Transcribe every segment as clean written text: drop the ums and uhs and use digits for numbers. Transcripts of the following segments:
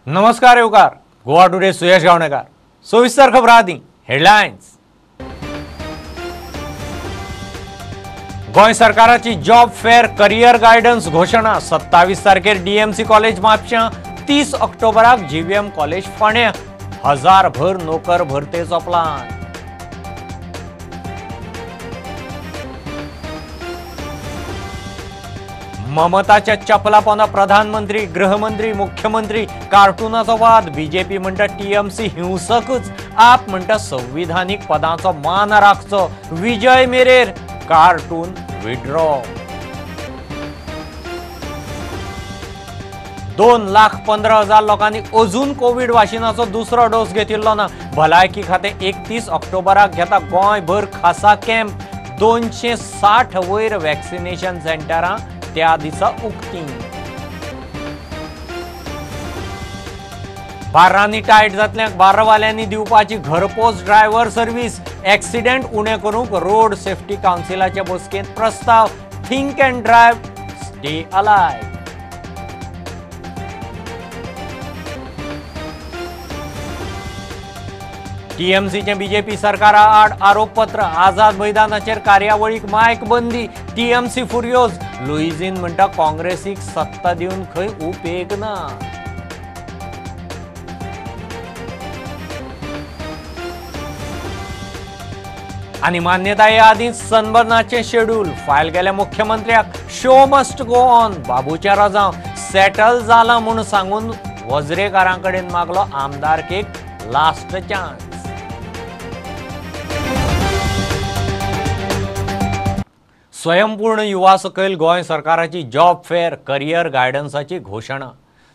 नमस्कार येवकार गोवा टुडे सुयश गावणेकार सविस्तर खबर आदी हेडलायन्स। गोंय सरकाराची जॉब फेअर करियर गायडन्स घोषणा 27 तारखेर डीएमसी कॉलेज म्हापशा 30 ऑक्टोबराक जीवीएम कॉलेज फोंड्या 1000 भर नोकर भरतेचो प्लान। ममताच्या चपला पोंदा प्रधानमंत्री गृहमंत्री मुख्यमंत्री कार्टूनाचो वाद बीजेपी म्हणटा टीएमसी हिंसकच आप म्हणटा संविधानीक पदांचो मान राखचो विजय मेरेर कार्टून विड्रॉ। 2,15,000 लोकांनी अजून कोविड वाशिनाचो दुसरो डोस घेतिल्लो ना। भलायकी खाते 31 ऑक्टोबराक घेता गोंयभर खासा कॅम्प 260 वयर वॅक्सिनेशन सेंटरां त्या दिसा उक्ती। बार्रांनी टायट जातल्यांक बार्रवाल्यांनी दिवपाची घरपोच ड्रायव्हर सर्व्हिस एक्सिडेंट उणे करूंक रोड सेफ्टी कावन्सिलाच्या बसकेंत प्रस्ताव think and drive stay alive. टीएमसीचे बीजेपी सरकारा आड आरोपपत्र आझाद मैदानाचेर कार्यावळीक मायक बंदी टीएमसी फुरियोज लुईझीन म्हणटा काँग्रेसीक सत्ता दिवन खंय उपेग ना। आनी मान्यताये आदींच सनबर्नाचे शेड्यूल फायल केल्या मुख्यमंत्र्याक शो मस्ट गो ऑन बाबूच्या राजांव सेटल जाला म्हूण सांगून वज्रेकारांकडेन मागलो आमदारकेक लास्ट चान्स। स्वयंपूर्ण युवा सकयल गोंय सरकाराची जॉब फेअर करियर गायडन्साची घोषणा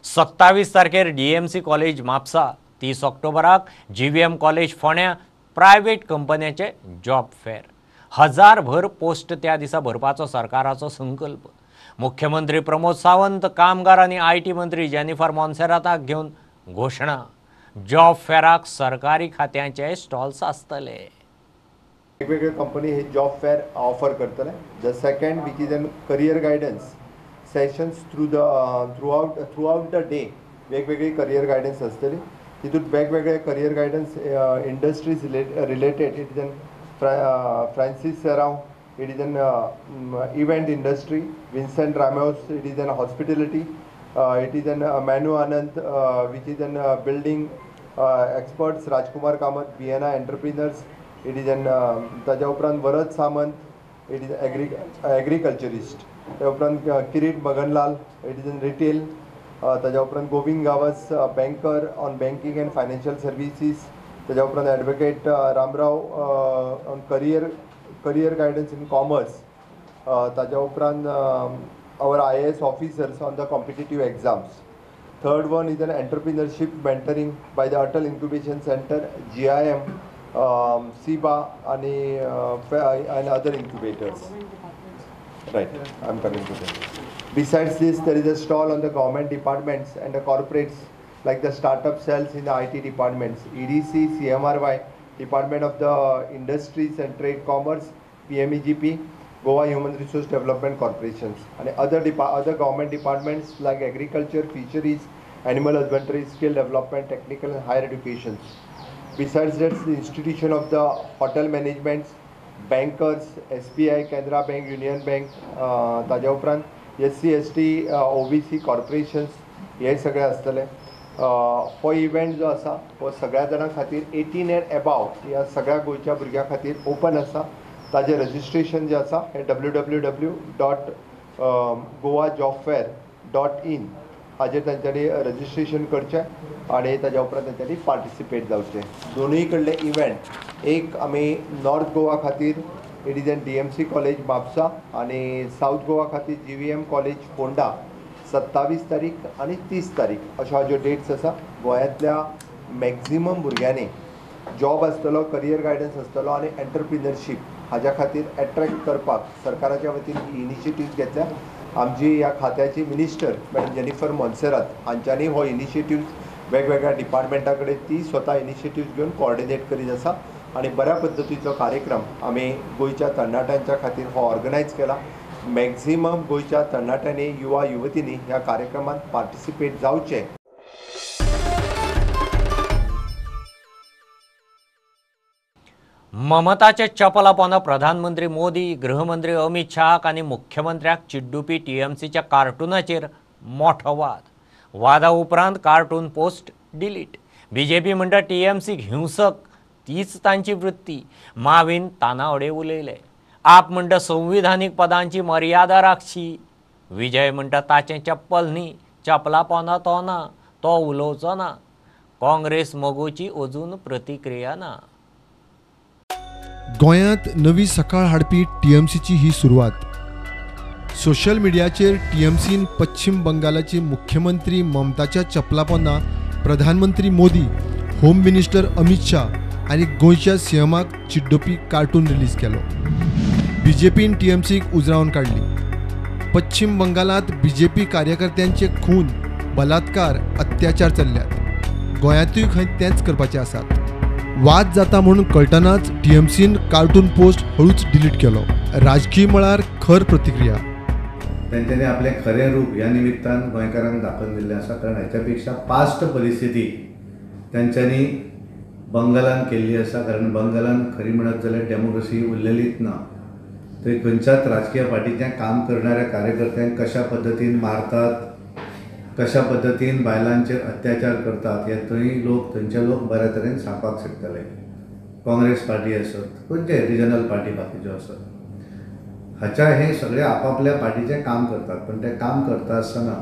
27 तारखेर डीएमसी कॉलेज म्हापसा 30 ऑक्टोबराक जीवीएम कॉलेज फोंड्या प्रायव्हेट कंपन्यांचे जॉब फेअर 1000 भर पोस्ट त्या दिसा भरपाचो सरकाराचो संकल्प। मुख्यमंत्री प्रमोद सावंत कामगार आनी आयटी मंत्री जेनिफर मॉन्सेराताक घेवन घोषणा। जॉब फेअराक सरकारी खात्यांचे स्टॉल्स आसतले। वेगवेगळे कंपनी हे जॉब फेअर ऑफर करतले। The second which is an career guidance sessions throughout the day वेगवेगळी करियर गायडन्स आसतली। तितून वेगवेगळे career guidance industries related it is an Francis Serrao it is an event industry Vincent Ramos it is an hospitality it is an Manu Anand which is an building experts Rajkumar Kamat BNI entrepreneurs it is an ताज्या उपरांत Varad Samant it is agriculturist त्या उपरांत Kirit Maganlal it is N retail ताज्या उपरांत Govind Gawas banker on banking end financial services ताज्या उपरांत advocate Ramrao on career guidance in commerce ताज्या उपरांत our IAS officers on the competitive exams. Third one is an entrepreneurship mentoring by the Atal Incubation Center, GIM, SIBA and other incubators. Right, I'm coming to that. Besides this, there is a stall on the government departments and the corporates like the startup cells in the IT departments, EDC, CMRY, Department of the Industries and Trade Commerce, PMEGP, Goa Human Resource Development Corporations and other government departments like agriculture, fisheries, animal husbandry, skill development, technical and higher education. Besides that, the institution of the hotel management, bankers, SBI, Canara Bank, Union Bank, ताज्या उपरांत SC, ST, OBC corporations हे सगळे आसतले। हो event जो आसा हो सगळ्या जाणां खातीर 18 and above ह्या सगळ्या गोंयच्या भुरग्यां खातीर ओपन आसा। ताजे रजिस्ट्रेशन जे आसा हे www.goajobfair.in हाजेर तांच्यांनी रजिस्ट्रेशन करचें आनी ताज्या उपरांत तांच्यांनी पार्टिसिपेट जावचें। दोनूय कडले इव्हेंट एक आमी नॉर्थ गोवा खातीर it is N DMC college Mapusa आनी साऊथ गोवा खातीर जीवीएम कॉलेज फोंडा 27 तारीख आनी 30 तारीख अश्यो हाज्यो डेट्स आसा। गोंयांतल्या मॅक्झिमम भुरग्यांनी जॉब आसतलो करियर गायडन्स आसतलो आनी एंटरप्रिनरशीप हाज्या खातीर एट्रॅक्ट करपाक सरकाराच्या वतीन ही इनिशिएटिव्ह घेतल्या। आमची ह्या खात्याची मिनिस्टर मॅडम जेनिफर मॉन्सेरात हांच्यांनी हो इनिशिएटिव्ह वेगवेगळ्या डिपार्टमेंटा कडेन ती स्वता इनिशिएटिव्ह घेवन कोऑर्डिनेट करीत आसा आनी बऱ्या पद्दतीचो कार्यक्रम आमी गोंयच्या तरणाट्यांच्या खातीर हो ऑर्गनायज केला। मॅक्झिमम गोंयच्या तरणाट्यांनी युवा युवतींनी ह्या कार्यक्रमात पार्टिसिपेट जावचें। ममताचे चपलापण प्रधानमंत्री मोदी गृहमंत्री अमित शाह आणि मुख्यमंत्र्याक चिड्डुपी टीएमसीच्या कार्टूनाचेर मोठो वादा उपरांत कार्टून पोस्ट डिलीट। बीजेपी म्हणटा टीएमसी हिंसक तीच तांची वृत्ती। माविन तानावडे उलयले। आप म्हणटा संविधानीक पदांची मर्यादा राखची। विजय म्हणटा ताचें चप्पल न्ही, चपलापण तो ना, तो उलोवचो ना। काँग्रेस मोगूची अजून प्रतिक्रिया ना। गोंयांत नवी सकाळ हाडपी टीएमसीची ही सुरवात। सोशल मिडियाचेर टीएमसीन पश्चिम बंगालाची मुख्यमंत्री ममताच्या चपलापोंदा प्रधानमंत्री मोदी, होम मिनिस्टर अमित शाह आनी गोंयच्या सीएमाक चिड्डुपी कार्टून रिलीज केलो। बीजेपीन टीएमसीक उजरावन काडली। पश्चिम बंगालात बीजेपी कार्यकर्त्यांचे खून, बलात्कार, अत्याचार चल्ल्यात। गोंयांतूय खंय तेंच करपाचे आसात। वाद जाता म्हणून कळटनाच टीएमसीन कार्टून पोस्ट हळूच डिलीट केलो। राजकीय मळार खर प्रतिक्रिया। त्यांच्यानी आपले खरें रूप ह्या निमित्तान गोंयकारांक दाखोवन दिल्लें आसा। कारण हेच्या पास्ट परिस्थिती त्यांच्यानी बंगालान केल्ली आसा। कारण बंगालान खरी म्हणत जाल्यार डेमोक्रेसी उरलेलीच ना। थंय खंयच्याच राजकीय पार्टीचे काम करणाऱ्या कार्यकर्त्यांक कशा पद्दतीन मारतात, कशा पद्दतीन बायलांचेर अत्याचार करतात हे थंयचे लोक बऱ्या तरेन सांगपाक शकतले। काँग्रेस पार्टी आसत, खंयचे रिजनल पार्टी बाकीच्यो आसत, हाच्या हे सगळे आपापल्या पार्टीचें काम करतात। पण ते काम करता आसतना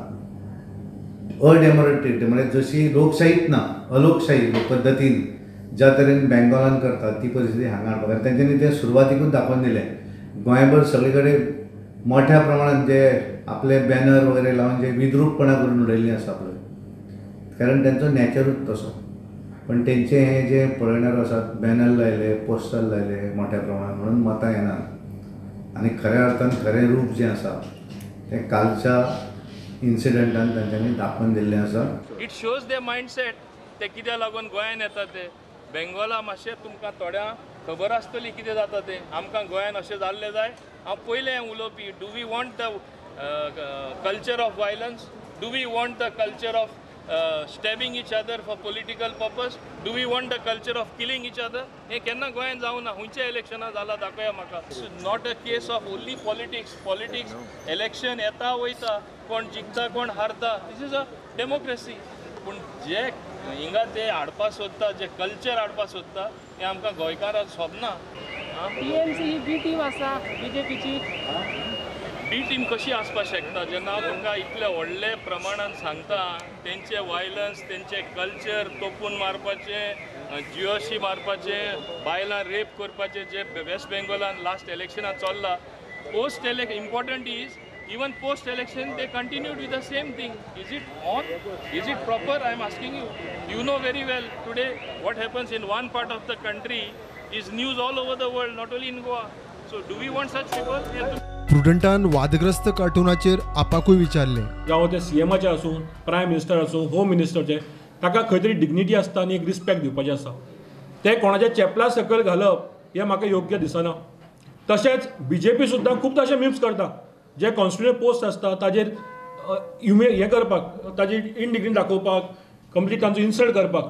अडेमोक्रेटीक म्हणजे जशी लोकशाहीच ना, अलोकशाही पद्दतीन ज्या तरेन बेंगॉलान करतात ती परिस्थिती हांगा हाडपाक तेंच्यांनी ते सुरवातीकूच दाखोवन दिलें। गोंयभर सगळे कडेन मोठ्या प्रमाणात जे आपले बॅनर वगैरे लावून जे विद्रूपपणा करून उडयल्लीं आसा पळय, कारण त्यांचो नॅचरूच तसो। पण तेंचे हे जे पळयणारे आसात, बॅनर लायले, पोस्टर लायले मोठ्या प्रमाणात म्हणून मतां येनात। आनी खऱ्या अर्थान खरें रूप जें आसा तें कालच्या इन्सिडंटान तांच्यांनी दाखोवन दिल्लें आसा। इट शोज दे मायंडसेट ते कित्या लागून गोंयान येता ते। बेंगॉला मातशें तुमकां थोड्यांक खबर आसतली कितें जाता तें। आमकां गोंयान अशें जाल्लें जाय। हांव पयलें हें उलोवपी, do we want the culture of violence? Do we want the culture of stabbing each other for political purpose? Do we want the culture of killing each other? हें केन्ना गोंयान जावं ना। खंयच्या इलेक्शनां जाला दाखया म्हाका। Not a case of only politics election येता वयता, कोण जिखता कोण हारता, दीस इज अ डेमोक्रेसी। पूण जे हिंगा ते हाडपा सोदता, जे कल्चर हाडपा सोदता, हें आमकां गोंयकारांक सोबना। टीएमसी बी टीम आसा बीजेपीची। बी टीम कशी आसपाक शकता जेन्ना हांव तुमकां इतले व्हडले प्रमाणान सांगता तेंचे वायलन्स, तेंचे कल्चर तोपून मारपाचे, जियोशी मारपाचे, बायलां रेप करपाचे जे वेस्ट बेंगॉलान लास्ट इलेक्शनां चल्ला। Post important is even post election they continued with the same thing. Is it on? Is it proper? I am asking you. You know very well today what happens in one part of the country is news all over the world, not only in Goa. So do we want such people? प्रुडंटान वादग्रस्त कार्टूनाचेर आपाकूय विचारले। जावं ते सीएमाचे आसूं, prime minister आसूं, home मिनिस्टरचे, ताका खंय तरी dignity आसता आनी एक रिस्पेक्ट दिवपाचें आसा। ते कोणाच्या चेपला सकयल घालप हें म्हाका योग्य दिसना। तशेंच बीजेपी सुद्दां खूब तशें मिम्स करता। जे कॉन्स्टिट्युएंट पोस्ट आसता ताजेर हें करपाक, ताजी इनडिग्निटी दाखोवपाक, कंप्लीट तांचो इन्सल्ट करपाक,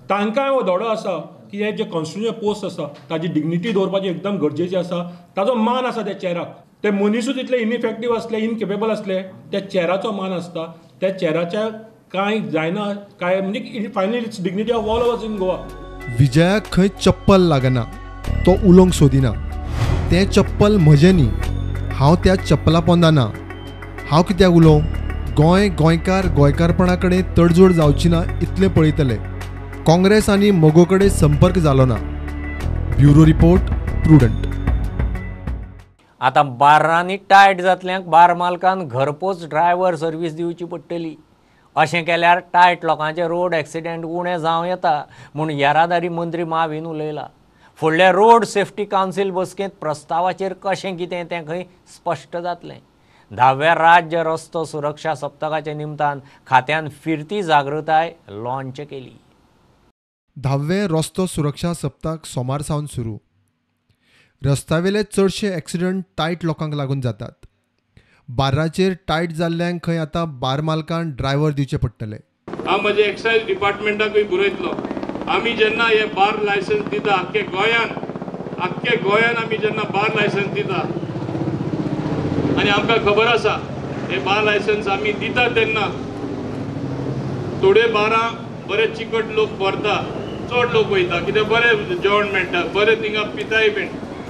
तांकांय हो धोडो आसा की हे जे कॉन्स्टिट्युएंट पोस्ट आसा ताजी डिग्निटी दवरपाची एकदम गरजेची आसा। ताजो मान आसा त्या चेराक। ते मनीसूच इतले इनइफेक्टीव आसले, इनकेपेबल आसले, त्या चेराचो मान आसता। त्या चेराच्या कांय जायना, कांय म्हणजे finally it's dignity of all of us in Goa. विजयाक खंय चप्पल लागना, तो उलोवंक सोदिना। तें चप्पल म्हजें न्ही, हांव त्या चप्पला पोंदा ना। हांव कित्याक उलोवं? गोंयकारपणा कडेन तडजोड जावची ना इतलें पळयतले। काँग्रेस आनी मोगो कडेन संपर्क जालो ना। Bureau report, prudent. आता बार्रांनी टायट जातल्यांक बार मालकान घरपोच ड्रायव्हर सर्वीस दिवची पडटली। अशें केल्यार टायट लोकांचे रोड एक्सिडेंट उणें जावं येता म्हूण येरादारी मंत्री माविन उलयला। फुडल्या रोड सेफ्टी कावन्सिल बसकेंत प्रस्तावाचेर कशें कितें तें खंय स्पश्ट जातलें। 10व्या राज्य रस्तो सुरक्षा सप्तकाच्या निमतान खात्यान फिरती जागृताय लॉन्च केली। 10वें रस्तो सुरक्षा सप्तक सोमार सावन सुरू। रस्त्यावेले चडशे एक्सिडंट टायट लोकांक लागून जातात। बाराचेर टायट जाल्ल्यांक खंय आतां बार मालकान ड्रायव्हर दिवचे पडटले। हांव म्हज्या एक्सायज डिपार्टमेंटाकूय बरयतलो। आमी जेन्ना हे बार लायसन्स दिता आख्खे गोंयान आख्खे गोंयान आमी जेन्ना बार लायसन्स दिता आनी आमकां खबर आसा हे बार लायसन्स आमी दिता तेन्ना थोडे बारां बरे चिकट लोक व्हरता, चड लोक वयता कित्याक बरें जेवण मेळटा, बरें थिंगा पिताय बीन.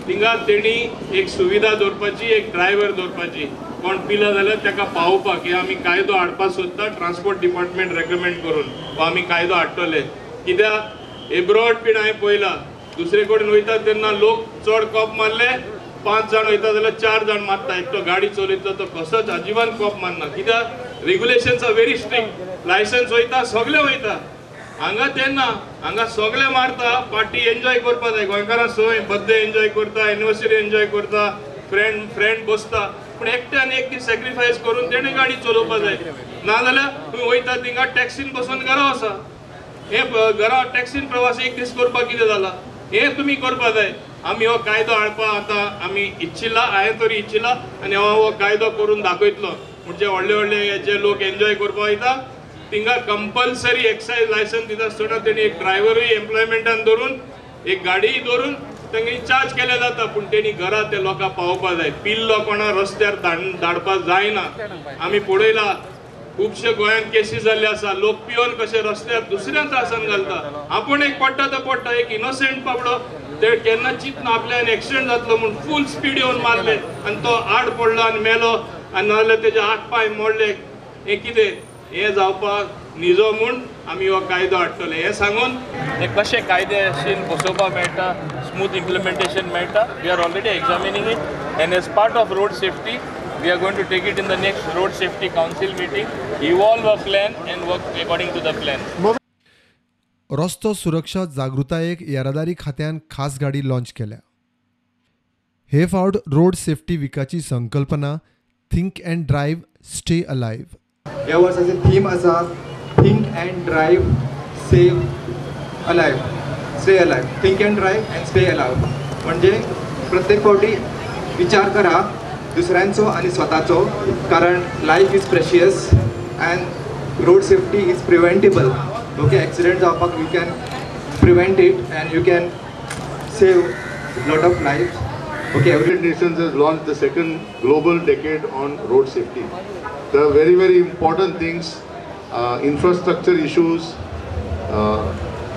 थिंगा तेणी एक सुविधा दवरपाची, एक ड्रायव्हर दवरपाची. कोण पिला जाल्यार ताका पावोवपाक हे आमी कायदो हाडपाक सोदता ट्रान्सपोर्ट डिपार्टमेंट रेकमेंड करून हो आमी कायदो हाडटले. कित्याक एब्रॉड बीन हांवें पळयलां दुसरे कडेन वयता तेन्ना लोक चड कॉप मारले, 5 जाण वयता जाल्यार 4 जाण मारता. एकटो गाडी चलयता तो कसोच अजिबात कॉप मारना कित्याक regulations are very strict. Licence वयता सगळे वयता हांगा तेन्ना हांगा सगळे मारता. पार्टी एन्जॉय करपा जाय. गोंयकारां सय बर्थडे एन्जॉय करता, एनिवर्सरी एन्जॉय करता, फ्रेंड बसता, पूण एकट्यान एक दीस सॅक्रिफायस करून तेणें गाडी चलोवपा जाय. नाजाल्यार तुमी वयता थिंगा टॅक्सीन बसून घरा वचा. हे घरा टॅक्सीन प्रवास एक दीस करपाक कितें जाला हे तुमी करपा जाय. आमी हो कायदो हाडपा आतां आमी इच्छिला, हांवें तरी इच्छिला आनी हांव हो कायदो करून दाखयतलो. म्हणजे व्हडले व्हडले जे लोक एन्जॉय करपा वयता थिंगा कंपल्सरी एक्सायज लायसन्स दिता आसतना तेणी एक ड्रायव्हरूय एम्प्लॉयमेंटान धरून एक गाडीय धरून तांणी चार्ज केले जाता. पूण तेणी घरा ते लोकांक पावोवपा जाय. पिल्लो कोणा रस्त्यार धाडपाक जायना. आमी पळयला खुबशे गोंयांत केसीस जाल्ले आसा. लोक पिवन कशे रस्त्यार दुसऱ्यां त्रासान घालता. आपूण एक पडटा तो पडटा. एक इनोसेंट बाबडो ते केन्ना चिंतना आपल्यान एक्सिडेंट जातलो म्हूण फूल स्पीड येवन मारले आनी तो आड पडलो आनी मेलो आनी नाजाल्यार तेजे हात पांय मोडले. हे कितें हे जावपाक निजो म्हूण आमी हो कायदो हाडटले. हे सांगून हे कशे कायदेशीर बसोवपाक मेळटा, स्मूथ इम्प्लिमेंटेशन मेळटा. We are already examining it and as part of road safety we are going to take it in the next road safety council meeting, evolve a plan and work according to the plan. रस्तो सुरक्षा जागृतायेक येरादारी खात्यान खास गाडी launch केल्या. हे फावट road safety विकाची संकल्पना think and drive stay alive. ह्या वर्साची थीम आसा think and drive save alive, stay alive. Think and drive and stay alive म्हणजे प्रत्येक फावटी विचार करा दुसऱ्यांचो आणि स्वताचो, कारण life is precious and road safety is preventable. Okay, accident जावपाक you can prevent it and you can save lot of life. Okay, United Nations has launched the second global decade on road safety. There are very, very important things, infrastructure issues,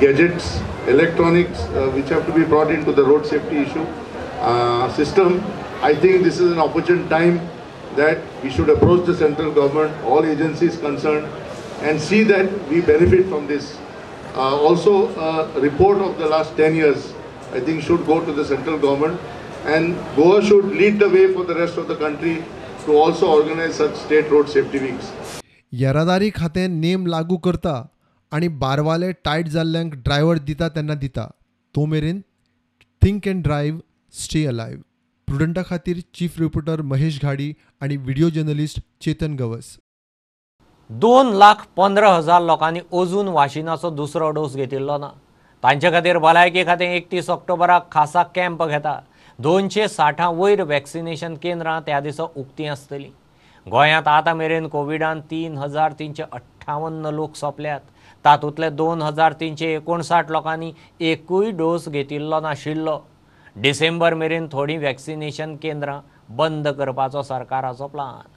gadgets, electronics, which have to be brought into the road safety issue system. I think this is an opportune time that we should approach the central government, all agencies concerned, and see that we benefit from this. Also, a report of the last 10 years, I think, should go to the central government. And Goa should lead the way for the rest of the country to also organize such state road safety weeks. येरादारी खातें name लागू करता आनी Barwale tight जाल्ल्यांक driver दिता तेन्ना दिता. तो मेरेन थिंक अँड ड्रायव्ह स्टे अलायव्ह. प्रुडंटा खातीर चीफ रिपोर्टर महेश घाडी आणि व्हिडिओ जर्नलिस्ट चेतन गवस. 2,15,000 लोकांनी अजून वाशिनाचो दुसरो डोस घेतिल्लो ना. तांचे खातीर भलायकी खातें 31 ऑक्टोबराक खासा कॅम्प घेता. 260 वयर वॅक्सिनेशन केंद्रां त्या दिसा उक्तीं आसतलीं. गोंयांत आतां मेरेन कोविडान 3,358 लोक सोंपल्यात. तातूंतले 2,359 लोकांनी एकूय डोस घेतिल्लो नाशिल्लो. डिसेंबर मेरेन थोडीं वॅक्सिनेशन केंद्रां बंद करपाचो सरकाराचो plan.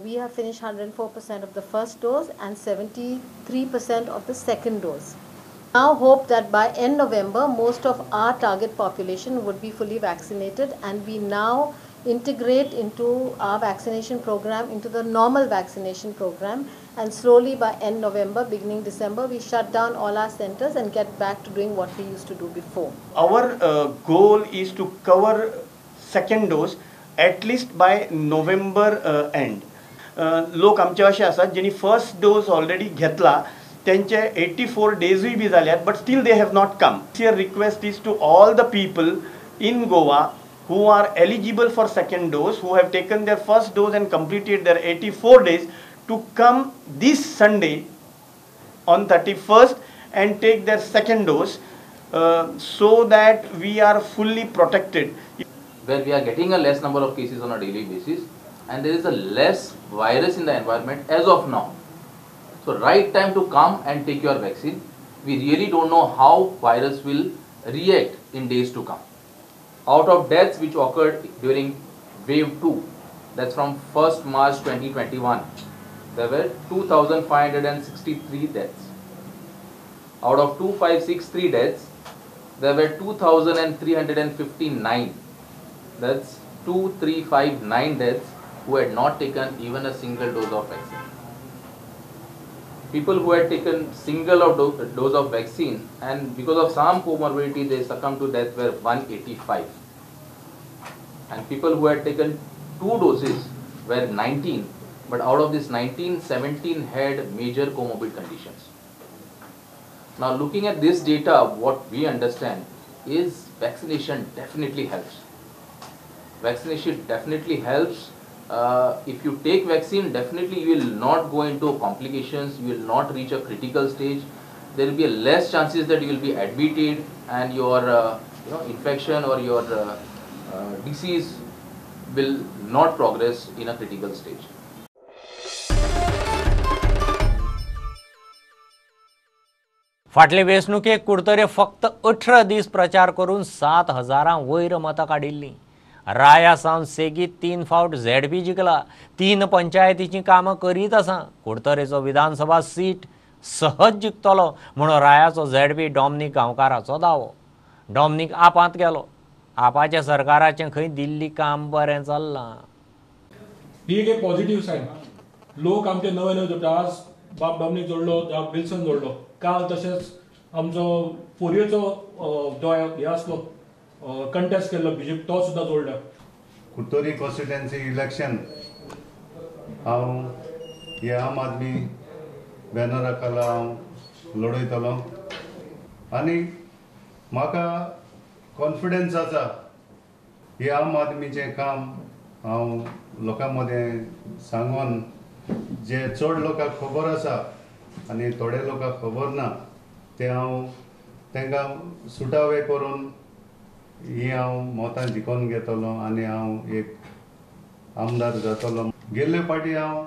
We have finished 104% of the first dose and 73% of the second dose. Now hope that by end November most of our target population would be fully vaccinated, and we now integrate into our vaccination program into the normal vaccination program, and slowly by end November beginning December we shut down all our centers and get back to doing what we used to do before. Our goal is to cover second dose at least by November end. लोक आमचे असे आसात जेणी first dose already घेतला त्यांचे 84 डेजूय बी जाल्यात, but still they have not come. Here request is to all the people in Goa who are eligible for second dose, who have taken their first dose and completed their 84 days, to come this Sunday on 31st and take their second dose so that we are fully protected. Where we are getting a less number of cases on a daily basis and there is a less virus in the environment as of now. So right time to come and take your vaccine. We really don't know how virus will react in days to come. Out of deaths which occurred during wave 2, that's from 1st March 2021, there were 2,563 deaths. Out of 2,563 deaths, there were 2,359. That's 2,359 deaths who had not taken even a single dose of vaccine. People who had taken single dose of vaccine and because of some comorbidity they succumbed to death were 185. And people who had taken 2 doses were 19, but out of this 19, 17 had major comorbid conditions. Now looking at this data, what we understand is vaccination definitely helps. Vaccination definitely helps. If you take vaccine, definitely you will not go into complications, you will not reach a critical stage. There will be less chances that you will be admitted and your infection or your disease will not progress in a critical stage. फाटले वेंचणुकेक कुडतरे फक्त 18 दीस प्रचार करून 7,000 वयर मतां काडिल्लीं. राया सावन सेगीत 3 फावट ZP जिखला. 3 पंचायतीची कामां करीत आसा. कुडतरेचो विधानसभा सीट सहज जिखतलो म्हणून रायाचो झेडपी डॉमनीक गांवकाराचो दावो. डॉमनीक आपांत गेलो. आपाच्या सरकाराचें खंय दिल्ली काम बरें चल्लां. ही एक पॉझिटिव्ह सायन. लोक आमचे नवे नवे जोडटा. आज बाब डॉमनीक जोडलो, विल्सन जोडलो. काल तशेंच आमचो फोरयेचो जो हे आसलो कंटेस्ट केल्लो बीजेपी तो सुद्दां जोडला. कुडतोरी कॉन्स्टिट्युएन्सी इलेक्शन हांव हे आम आदमी बॅनरा खाला हांव लडयतलो आनी म्हाका कॉन्फिडन्स आसा हे आम आदमीचें काम हांव लोकां मदें सांगून जे चड लोकांक खबर आसा आनी थोडे लोकांक खबर ना ते हांव तांकां सुटावे करून ही हांव मतां जिखून घेतलो आनी हांव एक आमदार जातलो. गेल्ले फाटी हांव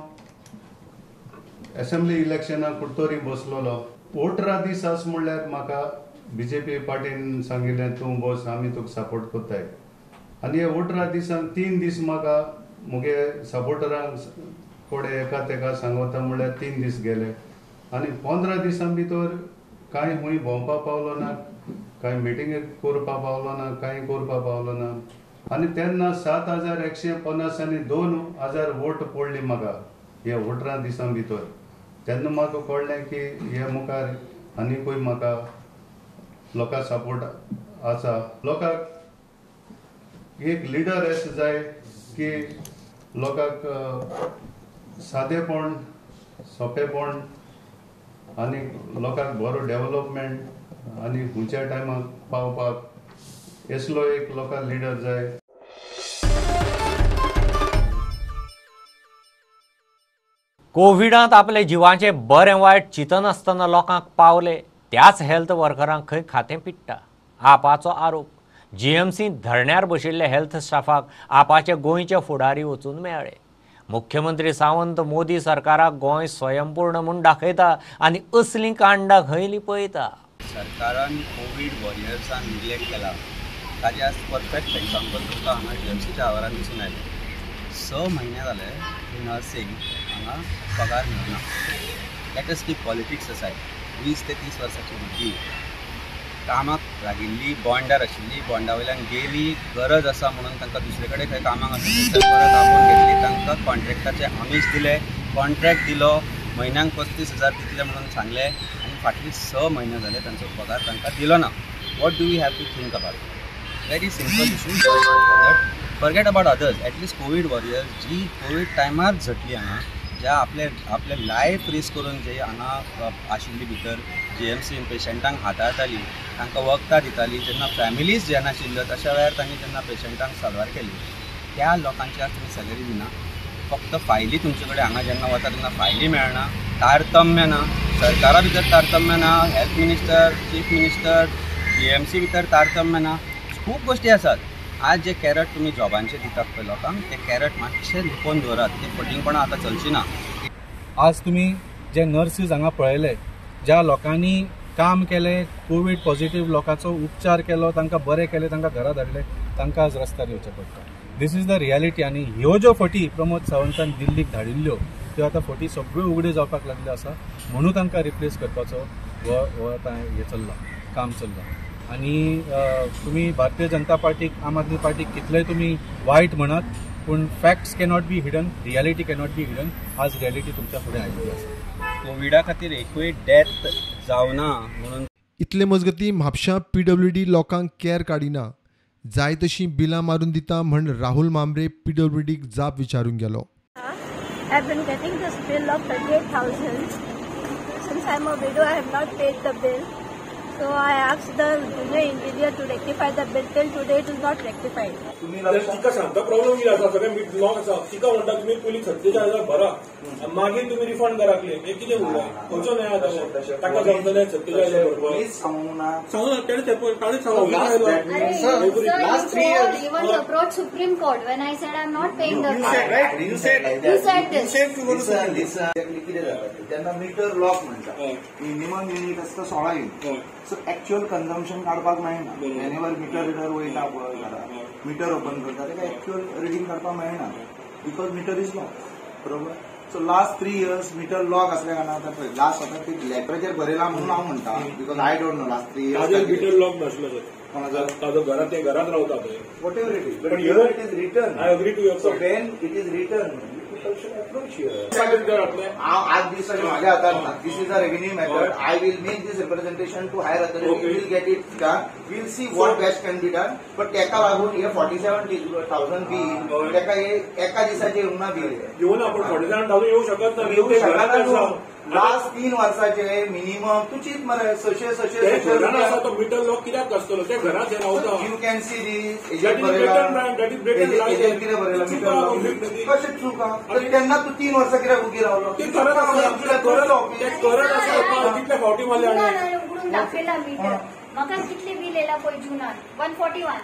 असेंब्ली इलेक्शनाक कुडतोरी बसलोलो. 18 दीस आस म्हणल्यार म्हाका बीजेपी पार्टीन सांगिल्लें तूं बस आमी तुका सपोर्ट कोत्ताय आनी हे 18 दिसांक 3 दीस म्हाका मुगे सपोर्टरांक कोडे एका तेका सांगता म्हणल्यार 3 दीस गेले आनी 15 दिसां भितर कांय खूंय भोंवपा पावलो ना, कांय मिटींग करपा पावलो ना, कांय करपा पावलो ना आनी तेन्ना 7,150 आनी 2,000 वोट पडली म्हाका हे 18 दिसां भितर. तेन्ना म्हाका कळ्ळें की हे मुखार आनीकूय म्हाका लोकां सपोर्ट आसा. लोकांक एक लिडर अशें जाय की लोकांक सादेपण, सोंपेपण आनी लोकांक बरो डेव्हलपमेंट आनी खंयच्या टायमाक पावपाक असलो एक लोकांक लिडर जाय. कोविडांत आपले जिवाचे बरें वायट चिंतनासतना लोकांक पावले त्याच हेल्थ वर्करांक खंय खातें पिट्टा. आपाचो आरोप. जीएमसींत धरण्यार बशिल्ले हेल्थ स्टाफाक आपाचे गोंयचे फुडारी वचून मेळ्ळे. मुख्यमंत्री सावंत मोदी सरकाराक गोंय स्वयंपूर्ण म्हूण दाखयता आनी असलीं कांडां खंय लिपयता. सरकारान कोवीड वॉरियर्सांक निग्लेक्ट केला ताजे आज परफेक्ट एग्जाम्पल तुमकां हांगा जीएमसीच्या आवारान दिसून आयलें. 6 म्हयने जाले की नर्सींग हांगा पगार मेळना. लेटस की पॉलिटिक्स आसाय. 20 ते 30 वर्सांची भुरगीं कामाक लागिल्ली बॉन्डार आशिल्ली, बॉन्डा वयल्यान गेली, गरज आसा म्हणून तांकां दुसरे कडेन खंय कामाक आसली परत आपोवन घेतली. तांकां कॉन्ट्रॅक्टाचे आमीश दिले, कॉन्ट्रॅक्ट दिलो, म्हयन्याक 35,000 दितले म्हणून सांगले आनी फाटली 6 म्हयने जाले तांचो पगार तांकां दिलो ना. What do we have to think about? Very simple issue. Forget about others. At least covid warriors जी कोवीड टायमार झटली हांगा, ज्या आपले लायफ रिस्क करून जे हांगा आशिल्ली भितर जीएमसीन पेशंटांक हाताळटाली, तांकां वखदां दिताली, जेन्ना फॅमिलीज जे नाशिल्ल्यो तशा वेळार तांणी जेन्ना पेशंटांक सारवार केली त्या लोकांची आज तुमी सॅलरी दिना. फक्त फायली तुमचे कडेन हांगा जेन्ना वता तेन्ना फायली मेळना, तारतम्य ना, सरकारा भितर तारतम्य ना, health minister, chief minister, GMC भितर तारतम्य ना. खूब गोश्टी आसात. आज जे कॅरट तुमी जॉबांचे दितात पळय लोकांक, ते कॅरट मातशे लिपोवन दवरात. ते फटींगपणां आतां चलची ना. आज तुमी जे नर्सीस हांगा पळयले, ज्या लोकांनी काम केलें, कोवीड पॉझिटिव्ह लोकांचो उपचार केलो, तांकां बरें केलें, तांकां घरा धाडले, तांकां आज रस्त्यार येवचें पडटा. This is the reality. आनी ह्यो ज्यो फटी प्रमोद सावंतान दिल्लीक धाडिल्ल्यो त्यो आतां फटी सगळ्यो उगड्यो जावपाक लागल्यो आसा. म्हणून तांकां रिप्लेस करपाचो हो आतां हें चल्लां, काम चल्लां. आनी तुमी भारतीय जनता पार्टीक, आम आदमी पार्टीक कितलेंय तुमी वायट म्हणात, पूण facts cannot be hidden, reality cannot be hidden. आज रियलिटी तुमच्या फुडें आयिल्ली आसा. कोविडा खातीर एकूय डेथ जावना म्हणून इतले मजगतीं म्हापशां PWD लोकांक कॅर काडिना, जाय तशीं बिलां मारून दिता म्हण राहुल मांब्रे PWDक जाप विचारूंक गेलो. I've been getting this bill of 38,000. Since I'm a widow, I have not paid the bill. So I asked the junior engineer to rectify the bill. Till today it is not rectified. तिका सांगता problem कितें आसा, सगळें lock आसा. तिका म्हणटा तुमी पयलीं 47,000 भरा, मागीर तुमी रिफंड करा क्लेम. हे कितें उरलां? खंयचो न्याय आतां? ताका जमतलें 47,000 भरपाक? सांगूं ना तेणें काळीच सांगूं. Last 3 years, even to approach Supreme Court when I said I'm not paying the bill. You said this. कितें जाता तेन्ना मिटर लॉक म्हणटा. मिनिमम युनिट आसता 16 युनिट. सो एक्चुअल कन्जम्पशन काडपाक मेळना. एनिवर मिटर रिडर वयता पळय घरा, मिटर ओपन करता तेका एक्चुअल रिडींग काडपाक मेळना, बिकॉज मिटर इज लॉक. बरोबर. So last 3 years meter lock असल्या कारणान आतां पळय लास्ट आतां ते लॅपरेचर भरयला म्हणून हांव म्हणटा, because I don't know last 3 years meter lock नासलो ताजो घरात ते घरात रावता पळय. Whatever it is, but here it is return. I agree to your. So when it is return आज दिसाचे माझ्या हातात ना. This is a revenue method. I will make this representation to higher authority. Will get it done. Will see what best can be done. But तेका लागून हे 47,000 bill तेका हे एका दिसाचे येवना बिल येऊन आपण 47,000 येऊ शकत ना. येऊ शकत ना. लास्ट 3 वर्साचे मिनिमम तुचीच मरे 600 तो मीटर लॉक कित्याक आसतलो? ते घरात रावता. You can see this agent कितें बरयला मीटर लॉक कशें चुका. तेन्ना तूं 3 वर्सां कित्याक उगी रावलो? कितले फावटी मारले उघडून दाखयला मीटर. म्हाका कितले बिल येयला पळय जुनार 141.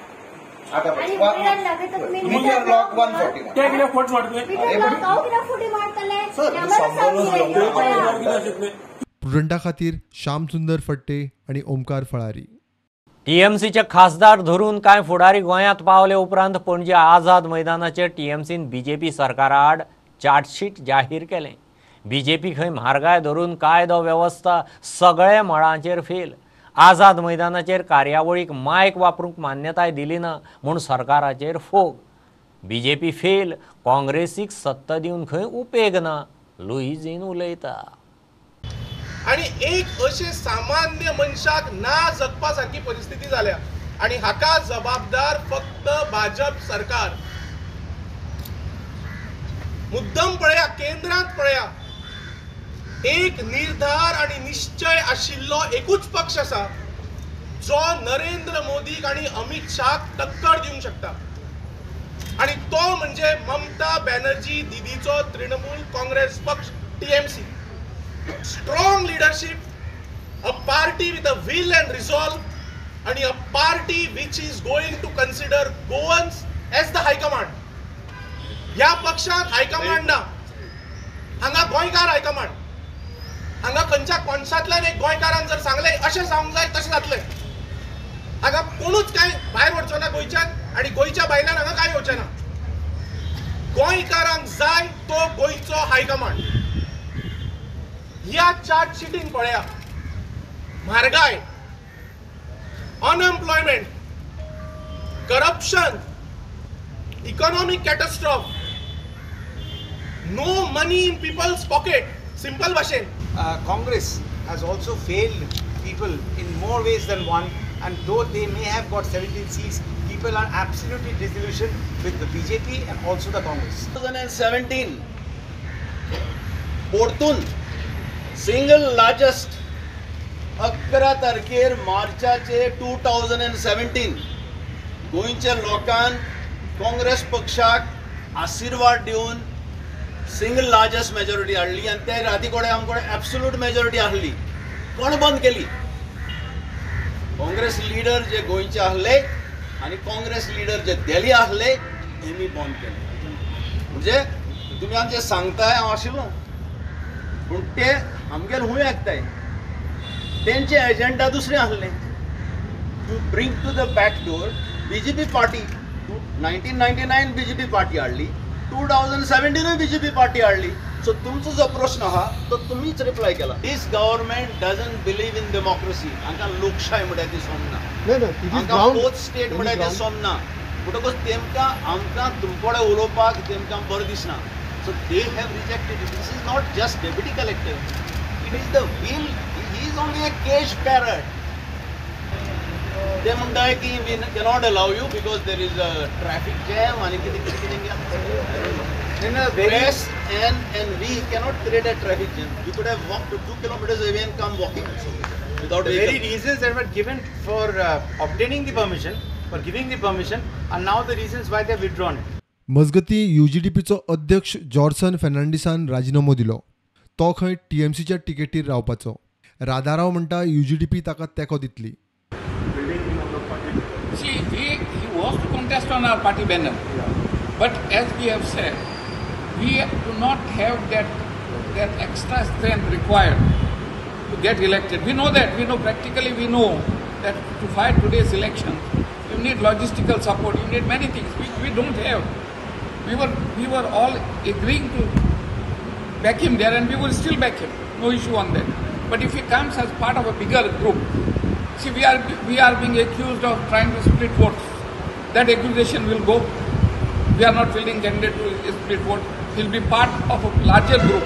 आता आणि उगडायला लागत तुम्ही मीटर लॉक 141. ते कित्याक फट मारतले? मीटर लॉक हांव कित्याक फुटी मारतले? प्रुडंटा खातीर श्याम सुंदर फट्टे आणि ओमकार फळारी. TMCचे खासदार धरून कांय फुडारी गोंयांत पावले उपरांत पणजे आझाद मैदानाचेर TMCन BJP सरकारा आड चार्जशीट जाहीर केलें. BJP खंय म्हारगाय धरून कायदो वेवस्था सगळे मळांचेर फेल. आझाद मैदानाचेर कार्यावळीक मायक वापरूंक मान्यताय दिली ना म्हूण सरकाराचेर फोग. BJP फेल, काँग्रेसीक सत्ता दिवन खंय उपेग ना, लुईजीन उलयता. आणि एक अशे सामान्य मनशाक ना जगपा सारखी परिस्थिती जाल्या आणि हाका जबाबदार फक्त भाजप सरकार. मुद्दम पळया, केंद्रांत पळया, एक निर्धार आणि निश्चय आशिल्लो एकूच पक्ष आसा जो नरेंद्र मोदीक आणि अमित शाहक टक्कर दिवंक शकता. आणि तो म्हणजे ममता बॅनर्जी दिदीचो तृणमूल काँग्रेस पक्ष TMC. Strong leadership, a party with a will and resolve, and a party which is going to consider Goans as the High Command. ह्या पक्षात हायकमांड ना, हांगा गोंयकार हायकमांड. हांगा खंयच्या कोणसांतल्यान एक गोंयकारान जर सांगले अशें जावंक जाय तशें जातलें. हांगा कोणूच कांय भायर वचचो ना गोंयच्यान, आनी गोंयच्या भायल्यान हांगा कांय येवचें ना. गोंयकारांक जाय तो गोंयचो हायकमांड. ह्या चार्जशीटीन पळया, म्हारगाय, unemployment, corruption, economic catastrophe, no money in people's pocket. Simple भाषेन Congress has also failed people in more ways than one, and though they may have got 17 seats, people are absolutely disillusioned with the BJP and also the Congress. 2017 परतून single largest 11 तारखेर मार्चाचे 2017 गोंयच्या लोकांक काँग्रेस पक्षाक आशीर्वाद दिवन single largest majority हाडली. आनी ते राती कोडे आमकोडे एब्सोल्यूट मेजॉरिटी आहली. कोण बंद केली? काँग्रेस लीडर जे गोंयचे आहले आनी काँग्रेस लीडर जे दिल्ली आहले हेमी बंद केले. म्हणजे तुमी आमचे सांगताय हांव आशिल्लो, पूण ते आमगेर हूंय आयकताय. तेंचे एजेंडा दुसरें आहलें, to bring to the back door BJP party 1999 BJP party हाडली, 2017 बीजेपी पार्टी हाडली. सो तुमचो जो प्रश्न आहा तो तुम्हीच रिप्लाय केला. This government doesn't believe in democracy. हांकां लोकशाय म्हणटा ती सोमना, हांकां फोर्थ स्टेट म्हणटा ती सोमना. म्हणटकच तेमकां आमकां तुमकोडे उलोवपाक तेमकां बरें दिसना. So they have rejected it. This is not just deputy collector, it is the will. He is only a cage parrot. ते म्हणटाय की we cannot allow you because there is a traffic jam आणि कितें कितें कितें. Press and we cannot create a traffic jam. We could have walked 2 kilometers away and come walking also without the very reasons that were given for obtaining the permission, for giving the permission, are now the reasons why they have withdrawn it. मजगती UGDPचो अध्यक्ष जॉर्सन फेर्नांडिसान राजीनामो दिलो. तो खंय TMCच्या टिकेटीर रावपाचो. राधाराव म्हणटा UGDP ताका तेंको दितली. See, he was to contest on our party banner, but as we have said, we do not have that extra strength required to get elected. We know that. We know practically. We know that to fight today's election, you need logistical support. You need many things which we don't have. We were all agreeing to back him there, and we will still back him. No issue on that. But if he comes as part of a bigger group, see, we are being accused of trying to split votes. That accusation will go. We are not fielding candidate to split vote. He'll be part of a larger group,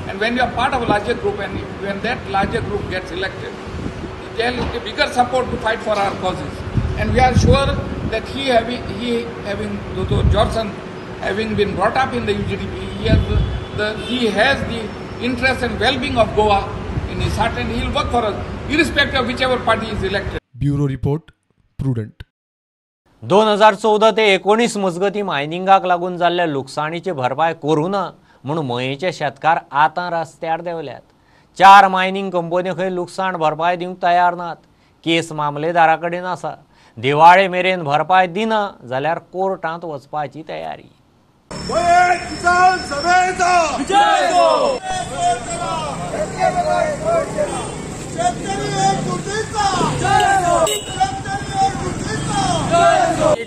and when you are part of a larger group, and when that larger group gets elected, there is a bigger support to fight for our causes. And we are sure that he having Dr. Johnson having been brought up in the UGDP, he has the interest and well-being of Goa in his heart, and he will work for us, irrespective of whichever party is elected. Bureau Report, Prudent. 2014 ते 19 मजगती मायनिंगाक लागून जाल्ल्या लुकसाणीची भरपाय करूं ना म्हणून मयेचे शेतकार आतां रस्त्यार देंवल्यात. 4 मायनिंग कंपन्यो खंय लुकसाण भरपाय दिवंक तयार नात. केस मामलेदारा कडेन आसा. दिवाळे मेरेन भरपाय दिना जाल्यार कोर्टांत वचपाची तयारी.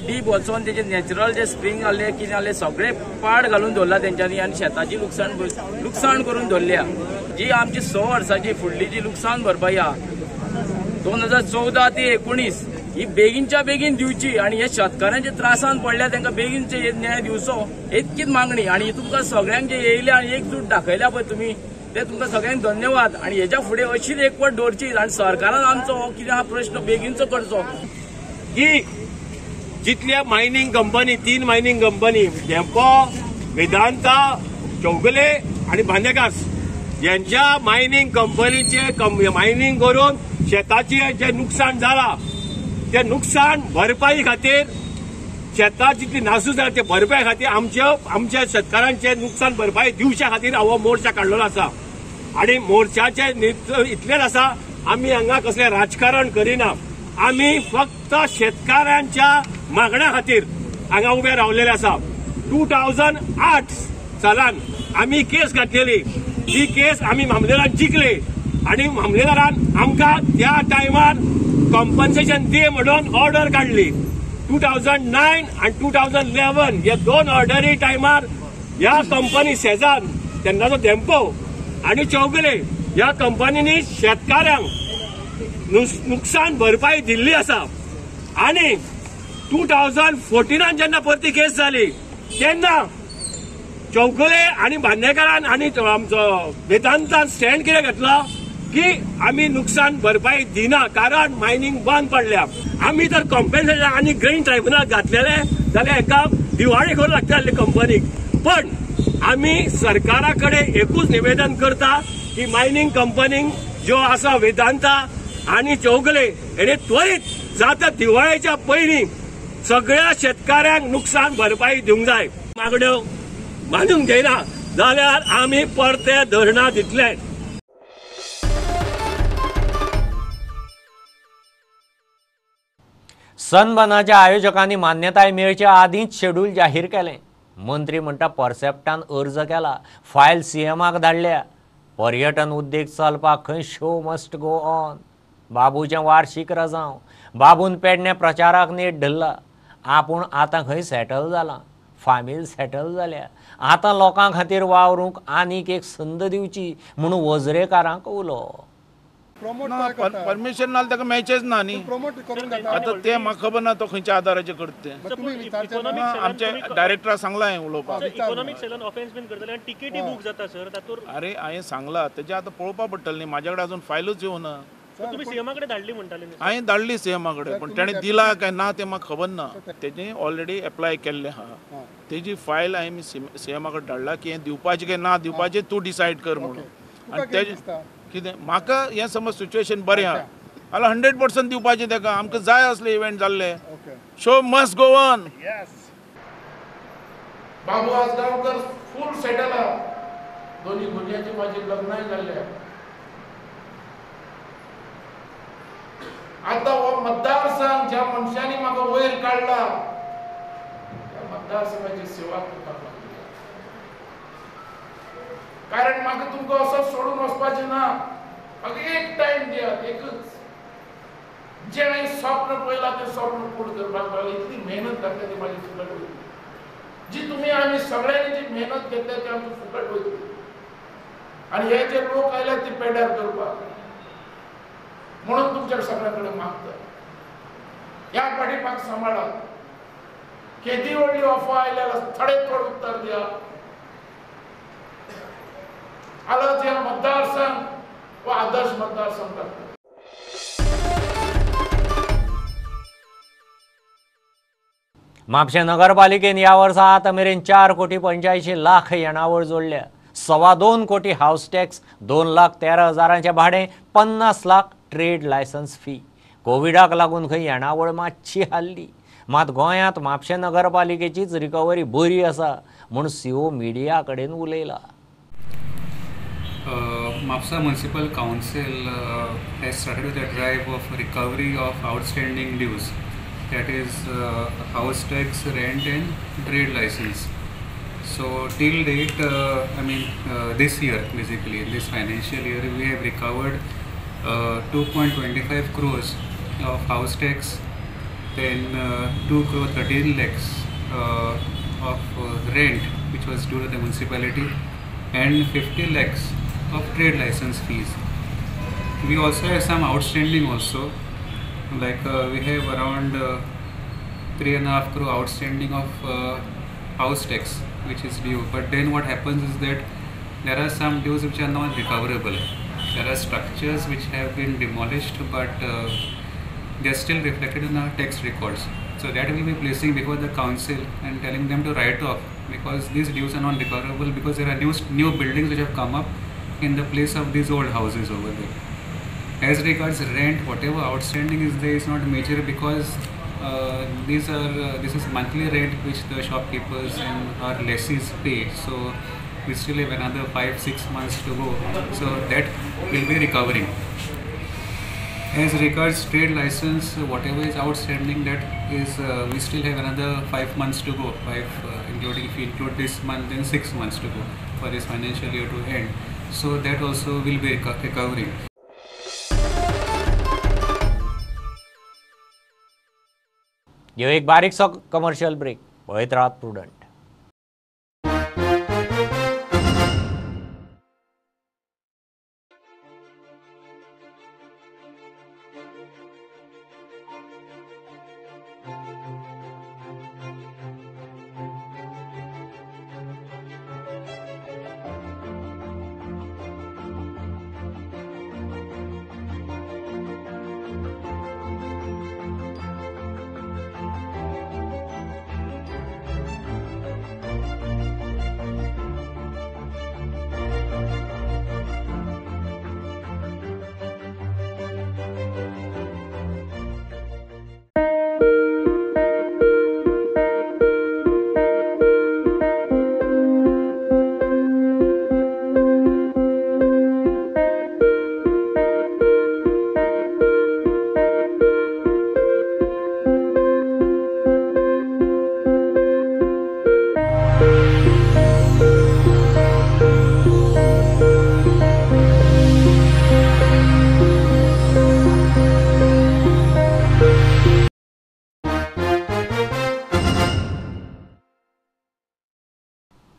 डीप वचून तेजे नॅचरल जे स्प्रिंग आसले कितें आसले सगळे पाड घालून दवरला तेंच्यांनी आनी शेताची लुकसाण करून दवरल्या. जी आमची 6 वर्सांची फुडली जी लुकसाण भरपाई आहा 2014 ते 19 ही बेगीनच्या बेगीन दिवची आनी हे शेतकारांचे त्रासान पडल्या तांकां बेगीनचे न्याय दिवचो इतकीच मागणी. आनी तुमकां सगळ्यांक जे येयले आनी एकजूट दाखयल्या पळय तुमी ते तुमकां सगळ्यांक धन्यवाद. आनी हेच्या फुडें अशीच एकवट दवरची आनी सरकारान आमचो हो कितें हा प्रश्न बेगीनचो करचो की जितल्या mining company 3 mining company Dempo, Vedanta, Chowgule आणि भांडेकास यांच्या मायनिंग कंपनीचे मायनिंग करून शेताचे जे नुकसान जाला ते नुकसान भरपाई खातीर शेतां जितली नासूक जाला ते भरपाई खातीर आमच्या शेतकारांचे नुकसान भरपाई दिवच्या खातीर हो मोर्चा काडलेलो आसा. आणि मोर्चाचे इतलेच आसा आमी हांगा कसले राजकारण करिना. आम्ही फक्त शेतकऱ्यांच्या मागण्या खातीर हांगा उभे रावलेले आसा. 2008 सालान आम्ही केस घातलेली. ती केस आम्ही मामलेदारान जिखली आणि मामलेदारान आमकां त्या टायमार कॉम्पन्सेशन दे म्हणून ऑर्डर काढली. 2009 आणि 2011 हे 2 ऑर्डरी टायमार ह्या कंपनी सेजान तेन्नाचो डेम्पो आणि चौगले ह्या कंपनीनी शेतकऱ्यांक नुकसान भरपाई दिल्ली आसा. आणि 2014 जेन्ना परती केस जाली तेन्ना चौगले आणि बांदेकरान आणि आमचो वेदांतान स्टँड कितें घेतलो की आमी नुकसान भरपाई दिना कारण मायनिंग बंद पडल्या. आमी जर कॉम्पेन्सेशन आणि ग्रेन ट्रायब्युनल घातलेले जाल्यार एका दिवाळी करूंक लागता आसली कंपनीक. पण आमी सरकारा कडेन एकूच निवेदन करता की मायनिंग कंपनीक ज्यो आसा वेदांता आणि चौगले हेणे त्वरित जाता दिवाळेच्या पयलीं सगळ्या शेतकऱ्यांक नुकसान भरपाई दिवंक जाय. मागण्यो मानून घेयना जाल्यार आमी परते धरणां दितले. सनबर्नाच्या आयोजकांनी मान्यताय मेळच्या आदींच शेड्यूल जाहीर केलें. मंत्री म्हणटा परसेप्टान अर्ज केला, फायल सीएमाक धाडल्या. पर्यटन उद्देग चलपाक खंय शो मस्ट गो ऑन. बाबूचें वार्षिक रजांव. बाबून पेडणे प्रचाराक नेट धरला. आपूण आतां खंय सेटल जालां, फामील सेटल जाल्या, आतां लोकां खातीर वावरूंक आनीक एक संद दिवची म्हणून वजरेकारांक उलो. परमिशन नाल्यार ताका मेळचेच ना न्ही. आतां तें म्हाका खबर ना तो खंयच्या आदाराचेर करता तें. आमच्या डायरेक्टराक सांगलां हांवें उलोवपाक. अरे हांवें सांगलां तेजें आतां पळोवपा पडटलें न्ही. म्हाजे कडेन आजून फायलूच येवना. हांवें धाडली सीएमा कडेन पण ताणें दिला काय ना तें म्हाका खबर ना. तेजें ऑलरेडी एप्लाय केल्लें आहा. तेजी फायल हांवें सीएमा कडेन धाडला की हें दिवपाचें काय ना दिवपाचें तूं डिसायड कर म्हणून. आनी तेजें कितें म्हाका हें समज सिच्युएशन बरें आहा जाल्यार 100% दिवपाचें ताका. आमकां जाय असले इव्हेंट जाल्ले. Show must go on. Babu Asgaonkar full settle आहा. दोन्ही भुरग्यांची माझी लग्नाय जाल्ले. आता हो मतदारसंघ ज्या मनशांनी म्हाका वयर काडला त्या मतदारसंघाची सेवा करपाक लागली. कारण म्हाका तुमकां असो सोडून वचपाचें ना. म्हाका एक टायम दियात, एकच. जे हांवें स्वप्न पळयलां तें स्वप्न पूर्ण करपाक लागलें. इतली मेहनत घातली ती म्हाजी फुकट वयतली. जी तुमी आमी सगळ्यांनी जी मेहनत घेतल्या ती आमची फुकट वयतली. आनी हे जे लोक आयल्यात ती पेड्यार करपाक म्हणून तुमच्या सगळ्या कडेन मागता ह्या पाठीमाग सांबाळात. केदी व्हडली ऑफर आयल्यार थोडे थोड उत्तर दिया. आलाच ह्या मतदारसंघ व आदर्श मतदारसंघ जाता. म्हापशें नगरपालिकेन ह्या वर्सा आतां मेरेन 4,85,00,000 येणावळ जोडल्या. 2.25 कोटी हाऊस टॅक्स, 2,13,000 भाडें, 50 लाख ट्रेड लायसन्स फी. कोविडाक लागून खंय येणावळ मातशी हाल्ली. मात गोंयांत म्हापशें नगरपालिकेचीच रिकवरी बरी आसा म्हूण सीओ मिडिया कडेन उलयला. Mapsa Municipal Council has started with a drive of recovery of outstanding dues, that is house tax, rent and trade license. So till date, this year basically, in this financial year, we have recovered 2.25 crores of house tax, then 2 crore 13 lakhs of rent which was due to the municipality, and 50 lakhs of trade license fees. We also have some outstanding also, like we have around 3.5 crore outstanding of house tax which is due. But then what happens is that there are some dues which are not recoverable. There are structures which have been demolished but they are still reflected in our tax records. So that we will be placing before the council and telling them to write off, because these dues are not recoverable, because there are new buildings which have come up in the place of these old houses over there. As regards rent, whatever outstanding is there is not major, because this is monthly rent which the shopkeepers and our lessees pay. So we still have another 5-6 months to go. So that will be recovering. As regards trade license, whatever is outstanding, that is we still have another 5 months to go. Including if you include this month, then 6 months to go for this financial year to end. So that also will be recovering. ह्यो एक बारीकसो commercial break. पळयत रावात prudent.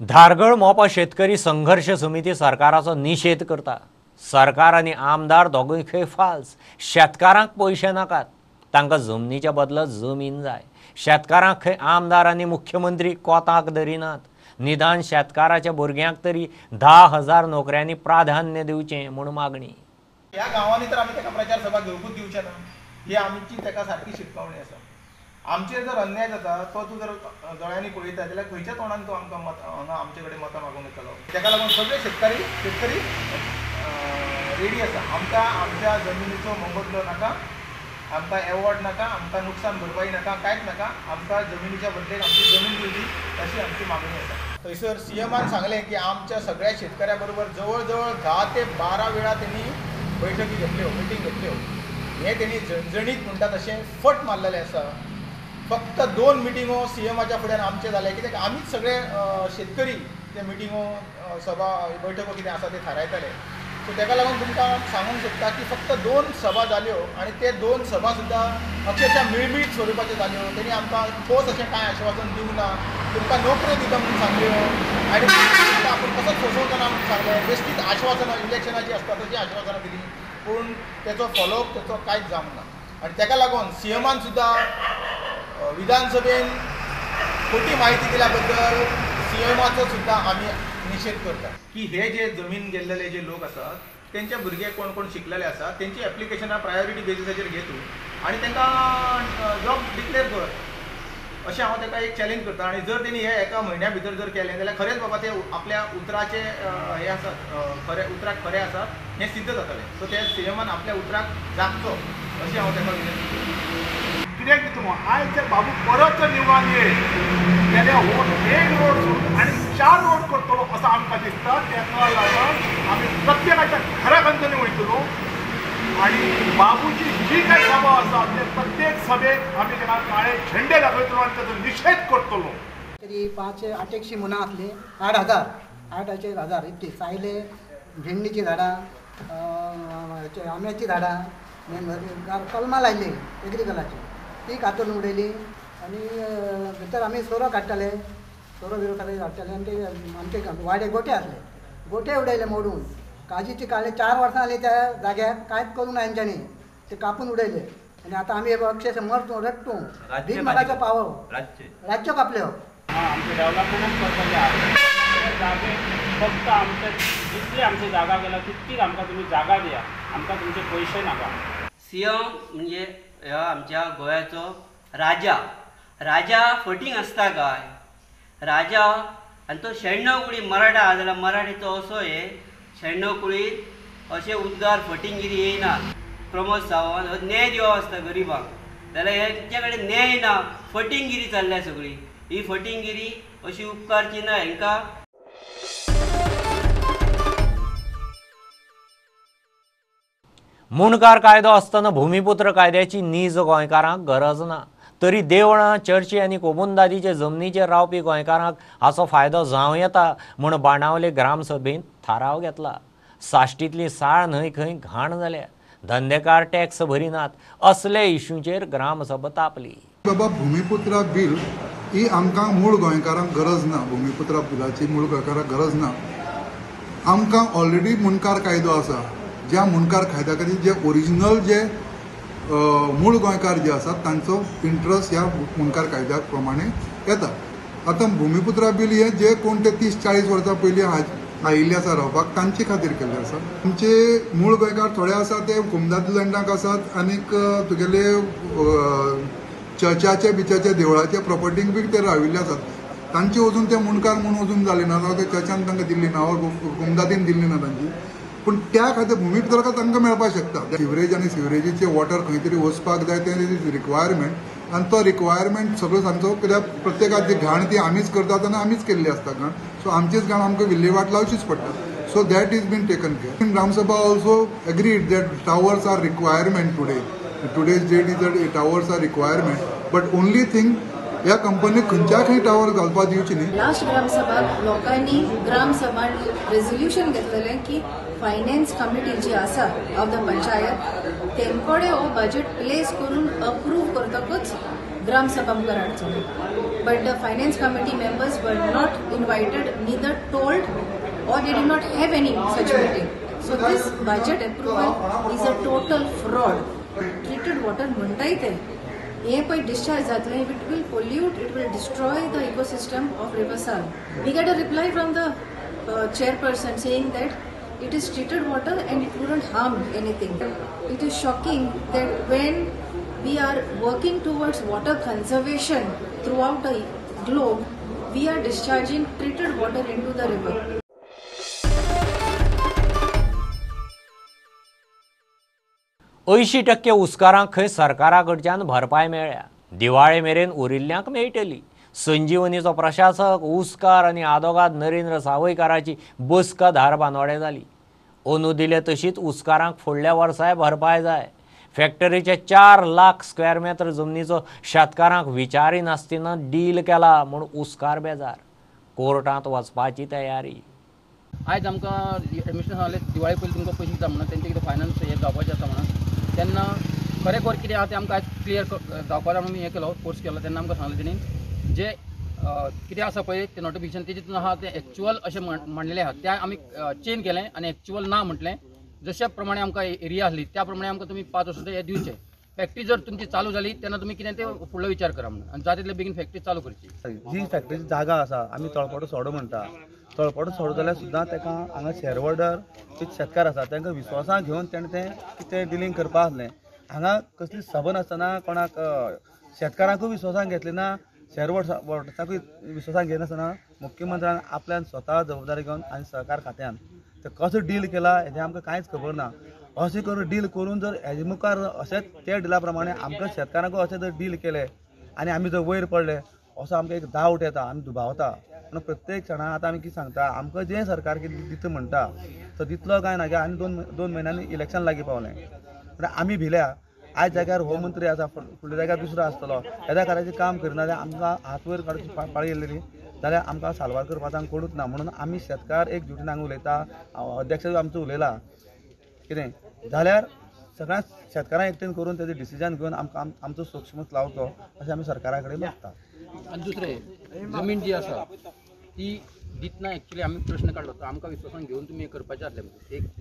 Dhargal मोपा शेतकरी संघर्ष समिती सरकाराचो निषेध करता। सरकार आनी आमदार दोगूय खंय फाल्स। शेतकारांक पयशे नाकात, तांकां जमनीच्या बदला जमीन जाय। शेतकारांक खंय आमदार आनी मुख्यमंत्री कोताक धरिनात। निदान शेतकाराच्या भुरग्यांक तरी 10,000 नोकऱ्यांनी प्राधान्य दिवचें म्हूण मागणी। ह्या गांवांनी तर आमी ताका प्रचार सभा घेवपूच दिवचे ना, ही आमची ताका सारकी शिटकावणी आसा। आमचेर जर अन्याय जाता तो तूं जर दोळ्यांनी पळयता जाल्यार खंयच्या तोंडान तूं आमकां हांगा आमचे कडेन मतां मागूंक येतलो। ताका लागून सगळे शेतकरी रेडी आसा। आमकां आमच्या जमिनीचो मोबदलो नाका, आमकां एवॉर्ड नाका, आमकां नुकसान भरपाई नाका, कांयच नाका। आमकां जमिनीच्या बदलेक आमची जमीन दिवची अशी आमची मागणी आसा। थंयसर सीएमान सांगलें की आमच्या सगळ्या शेतकऱ्या बरोबर जवळ जवळ 10 ते 12 वेळा त्यांनी बैठकी घेतल्यो, मिटींग घेतल्यो। हे त्यांनी जणजणीत म्हणटा तशें फट मारलेलें आसा। फक्त 2 मिटिंगो सीएमाच्या फुड्यान आमचे जाले, कित्याक आमीच सगळे शेतकरी ते मिटिंगो सभा बैठको कितें आसा ते थारायताले। सो ताका लागून तुमकां सांगूंक सोदता की फक्त 2 सभा जाल्यो आनी ते 2 सभा सुद्दां अक्षरशः मिळमिळीत स्वरुपाच्यो जाल्यो। तेणी आमकां ठोस अशें कांय आश्वासन दिवंक ना। तुमकां नोकऱ्यो दिता म्हणून सांगल्यो आनी आपूण कसोच फसवचो ना म्हणून सांगलें। बेश्टीच आश्वासनां इलेक्शनाची आसता तशी आश्वासनां दिली, पूण तेचो फॉलोअप तेचो कांयच जावंक ना। आनी ताका लागून सीएमान सुद्दां विधानसभेन खोटी माहिती दिल्या बद्दल सीएमाचो सुद्दां आमी निषेध करता की हे जे जमीन गेल्लेले जे लोक आसात तेंचे भुरगे कोण कोण शिकलेले आसात तेंची एप्लिकेशनां प्रायोरिटी बेसिसाचेर घे तूं आनी तांकां जॉब डिक्लेअर कर अशें हांव ताका एक चॅलेंज करता। आनी जर तेणी हे एका म्हयन्या भितर जर केलें जाल्यार खरेंच बाबा ते आपल्या उतराचे हे आसात उतराक खरे आसात हें सिद्ध जातलें। सो ते सीएमान आपल्या उतराक जागचो अशें हांव ताका विनंती करतां। कित्याक दिता आयज जर बाबू परत जर निवडून येयत जाल्यार हो 1 रोड सोडून आनी 4 रोड करतलो असं आमकां दिसता। तेका लागून आमी प्रत्येकाच्या घरा खंयतरी वयतलो आनी बाबूची जी काय सभा आसा ते प्रत्येक सभेक आमी ताका काळे झेंडे दाखयतलो आनी ताचो निषेध करतलो। तरी 500-800 मुनां आसली, 8,000 इतकी सायले, भेंडीची झाडां, आंब्याची झाडां, कलमां लायली एग्रिकल्चराची, ती कातून उडयली आनी भितर आमी सोरो काडटाले, सोरो बिरो काडटाले आनी ते आमचे वाडे गोटे आसले, गोटे उडयले मोडून। काजीची काडले 4 वर्सां जालीं त्या जाग्यार कांयच करूंक ना हेंच्यांनी, ते कापून उडयले आनी आतां आमी अक्षरशः मरतूं रडटूं। भीक मागाचो पावो राज्य कापल्यो। आमचे डेव्हलपमेंटच करपाचें आसा। जागे फक्त आमचे जितली आमची जागा गेला तितकीच आमकां तुमी जागा दिया, आमकां तुमचे पयशे नाका। सीएम म्हणजे ह्या आमच्या गोंयाचो राजा फटींग आसता काय? राजा आनी तो 96 कुळी मराठा जाल्यार मराठीचो असो हे 96 कुळीत अशे उद्गार फटिंगगिरी येयना। प्रमोद सावंत न्याय दिवप आसता गरिबांक जाल्यार हेंचे कडेन न्याय ना, फटिंगगिरी चल्ल्या सगळी। ही फटिंगगिरी अशी उपकारची ना हांकां। मुणकार कायदो आसतना भूमिपुत्र कायद्याची नीज गोंयकारांक गरज ना, तरी देवळां, चर्ची आनी कोमुनदादीचे जमनीचेर रावपी गोंयकारांक हाचो फायदो जावं येता म्हूण बाणावले ग्रामसभेंत थाराव घेतला। साश्टींतली साळ न्हंय खंय घाण जाल्या, धंदेकार टॅक्स भरिनात, असले इश्यूचेर ग्रामसभा तापली। बाबा भूमिपुत्रा बील ही आमकां मूळ गोंयकारांक गरज ना, भूमिपुत्रा बिलाची मूळ गोंयकारांक गरज ना। आमकां ऑलरेडी मुणकार कायदो आसा, ज्या मुणकार कायद्या खातीर जे ओरिजिनल जे मूळ गोंयकार जे आसात तांचो इंट्रस्ट ह्या मुणकार कायद्या प्रमाणे येता। आतां भूमिपुत्रा बील हे जे कोण ते 30-40 वर्सां पयलीं आयिल्ले आसा रावपाक तांचे खातीर केल्ले आसा। आमचे मूळ गोंयकार थोडे आसा ते कोमदाद लँडाक आसात आनीक तुगेले चर्चाचे बिचाचे देवळाचे प्रॉपर्टींक बी ते राविल्ले आसात। तांचे अजून ते मुणकार म्हणून अजून जाले ना, जावं ते चर्चान तांकां दिल्ली ना, कोमदादीन दिल्ली ना तांची, पूण त्या खातीर भूमिपुत्राक तांकां मेळपाक शकता। सिवरेज आनी सिवरेजीचे वॉटर खंय तरी वचपाक जाय ते रिक्वायरमेंट आनी तो रिक्वायरमेंट सगळो सांगचो, कित्याक प्रत्येकाची घाण ती आमीच करतात आनी आमीच केल्ली आसता घाण। सो आमचीच घाण आमकां विल्हेवाट लावचीच पडटा। So that is been taken care. ग्रामसभा also agreed that towers are requirement today's date is that towers are requirement, but only thing ह्या कंपनीक खंयच्या खंय टावर घालपाक दिवची न्ही. लास्ट ग्रामसभाक लोकांनी ग्रामसभान रेजोल्युशन घेतलेलें की फायनान्स कमिटी जी आसा ऑफ द पंचायत तेंकोडे हो बजेट प्लेस करून अप्रूव करतकच ग्रामसभा मुखार हाडचो. But the finance committee members were not invited, neither told or they did not have any such meeting. So this budget approval is a total fraud. Treated water म्हणटाय ते हे पळय discharge जातले, it will pollute, it will destroy the ecosystem of River Sal. We get a reply from the chairperson saying that it is treated water and it wouldn't harm anything. It is shocking that when we are working towards water conservation throughout the globe, we are discharging treated water into the river. 80% उसकारांक खंय सरकारा कडच्यान भरपाय मेळ्ळ्या. दिवाळे मेरेन उरिल्ल्यांक मेळटली. संजीवनीचो प्रशासक उसकार आनी आदोगाद नरेंद्र सावयकाराची बसका धारबांदोडे जाली. अंदू दिले तशीच उसकारांक फुडल्या वर्साय भरपाय जाय. फॅक्टरीचे 4 लाख स्क्वेअर मीटर जमनीचो शेतकारांक विचारी नासतना डील केला म्हूण उसकार बेजार. कोर्टांत वचपाची तयारी. आयज आमकां एडमिशन सांगलें दिवाळे पयलीं तुमकां पयशे दिता म्हणून तेंचे कितें फायनान्स हें जावपाचें आसा म्हणून तेन्ना खरेखर कितें आहा तें आमकां आयज क्लियर जावपा जाय म्हणून हें केलो कोर्स केलो. तेन्ना आमकां सांगलें तेणी जे कितें आसा पळय तें नोटिफिकेशन तेजेतून आहा तें एक्चुअल अशें मांडलेलें आहा तें आमी चेंज केलें आनी एक्चुअल ना म्हटलें. जशा प्रमाणे आमकां एरिया आसली त्या प्रमाणे आमकां तुमी 5 वर्सां हें दिवचें. फॅक्टरी जर तुमची चालू जाली तेन्ना तुमी कितें तें फुडलो विचार करा म्हणून आनी जाता तितले बेगीन फॅक्टरी चालू करची. जी फॅक्टरीची जागा आसा आमी तळपडो सोडो म्हणटा, तळपडो सोडो जाल्यार सुद्दां ताका हांगा शेअर होल्डर शेतकार आसा तांकां विश्वासान घेवन तेणें तें कितें डिलींग करपा आसलें. हांगा कसली सभा नासतना कोणाक शेतकारांकूय विश्वासान घेतली ना, शेअर होल्डर्सांकूय विश्वासान घेनासतना मुख्यमंत्र्यान आपल्यान स्वता जबाबदारी घेवन आनी सहकार खात्यान ते कसो डील केला हेजें आमकां कांयच खबर ना. अशें करून डील करून जर हेजे मुखार अशेंच त्या डिला प्रमाणे आमकां शेतकारांकूय अशें जर डील केलें आनी आमी जर वयर पडले असो आमकां एक डावट येता, आमी दुबावता. पूण प्रत्येक क्षणां आतां आमी कितें सांगता आमकां जें सरकार कितें दिता म्हणटा तो दितलो काय ना गे. आनी दोन म्हयन्यांनी इलेक्शन लागीं पावलें पूण आमी भिल्या. आयज जाग्यार हो मंत्री आसा फुडल्या जाग्यार दुसरो आसतलो, येद्या कार्याचें काम करना जाल्यार आमकां हात वयर काडची पाळी येयलेली जाल्यार आमकां साल्वार करपाक कोणूच ना. म्हणून आमी शेतकार एकजुटीन हांगा उलयता. अध्यक्ष आमचो उलयला कितें जाल्यार सगळ्या शेतकारांक एकठांय करून तेजें डिसिजन घेवन आमकां आमचो सक्षमच लावचो अशें आमी सरकारा कडेन मागता. आनी दुसरें जमीन जी आसा ती दितना एक्चुअली आमी प्रश्न काडलो तो आमकां विश्वासान घेवन तुमी हें करपाचें आसलें.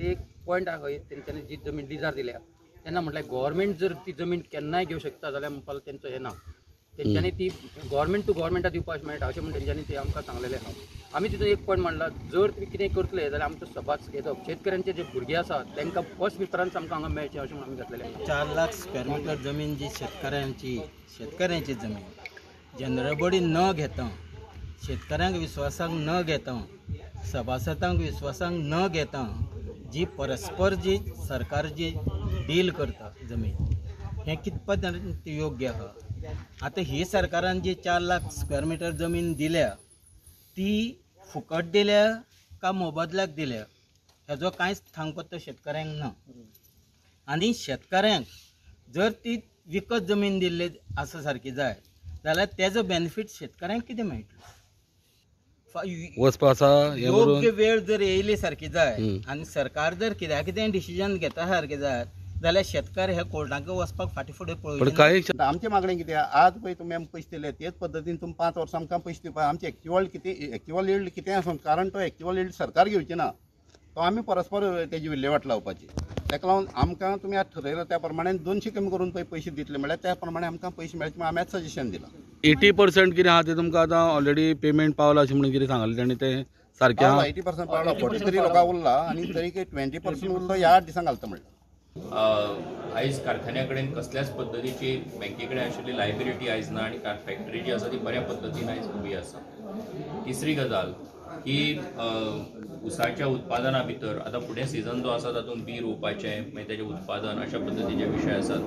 एक पॉयंट आहा खंय तेंच्यांनी जी जमीन लिजार दिल्या तेन्ना म्हटल्यार गव्हर्मेंट जर ती जमीन केन्नाय घेवं शकता जाल्यार म्हणपाक तेंचो हें ना. तेंच्यांनी ती गव्हर्मेंट टू गव्हर्मेंटा दिवपाक मेळटा अशें म्हणून तेंच्यांनी ते आमकां सांगलेलें आहा. आमी तितून एक पॉयंट मांडला जर तुमी कितें करतले जाल्यार आमचो सभाच घेवप. शेतकऱ्यांचे जे भुरगे आसा तांकां फर्स्ट प्रिफरन्स आमकां हांगा मेळचें अशें म्हणून आमी घेतलेलें. 4 लाख स्क्वेअर मीटर जमीन जी शेतकऱ्यांची जमीन जनरल बॉडी न घेता, शेतकऱ्यांक विश्वासाक न घेता, सभासदांक विश्वासाक न घेता जी परस्पर जी सरकार जी डील करता जमीन हें कितपत योग्य आहा. आतां ही सरकारान जी 4 लाख स्क्वेअर मीटर जमीन दिल्या ती फुकट दिल्या का मोबदल्याक दिल्या हेजो कांयच थांगपत्तो शेतकऱ्यांक ना. आनी शेतकऱ्यांक जर ती विकत जमीन दिल्ली आसा सारकी जाय जाल्यार तेजो बेनिफीट शेतकऱ्यांक कितें मेळटलो. योग्य वेळ जर येयली सारकी जाय आनी सरकार जर कितें डिसिजन घेता सारकें जाय जाल्यार शेतकार हे कोर्टाक वचपाक फाटी फुडें पळोवचे. आमचे मागणी कितें आज पळय तुमी आमकां पयशे दिले तेच पद्दतीन तुमी 5 वर्सां आमकां पयशे दिवपाक आमचे एक्चुअल यील्ड कितें आसूं कारण तो एक्चुअल यील्ड सरकार घेवची ना तो आमी परस्पर तेजी विल्हेवाट लावपाची. ताका लागून आमकां तुमी आज ठरयला त्या प्रमाणे 200 कमी करून पयशे दितले म्हळ्यार त्या प्रमाणे आमकां पयशे मेळचे म्हण आमी आज सजेशन दिलां. 80% कितें आहा तें तुमकां आतां ऑलरेडी पेमेंट पावला अशें म्हणून कितें सांगलें तेणी तें सारकें आहा. 80% पावला 43 लोकां उरला आनी तरी 20% उरलो ह्या दिसांक घालता म्हणटा. आयज कारखान्या कडेन कसल्याच पद्दतीची बँके कडेन आशिल्ली लायबिलिटी आयज ना आनी फॅक्टरी जी आसा ती बऱ्या पद्दतीन आयज उबी आसा. तिसरी गजाल की उसाच्या उत्पादना भितर आतां फुडें सिजन जो आसा तातूंत बी रोवपाचें मागीर तेजें उत्पादन अशा पद्दतीचे विशय आसात.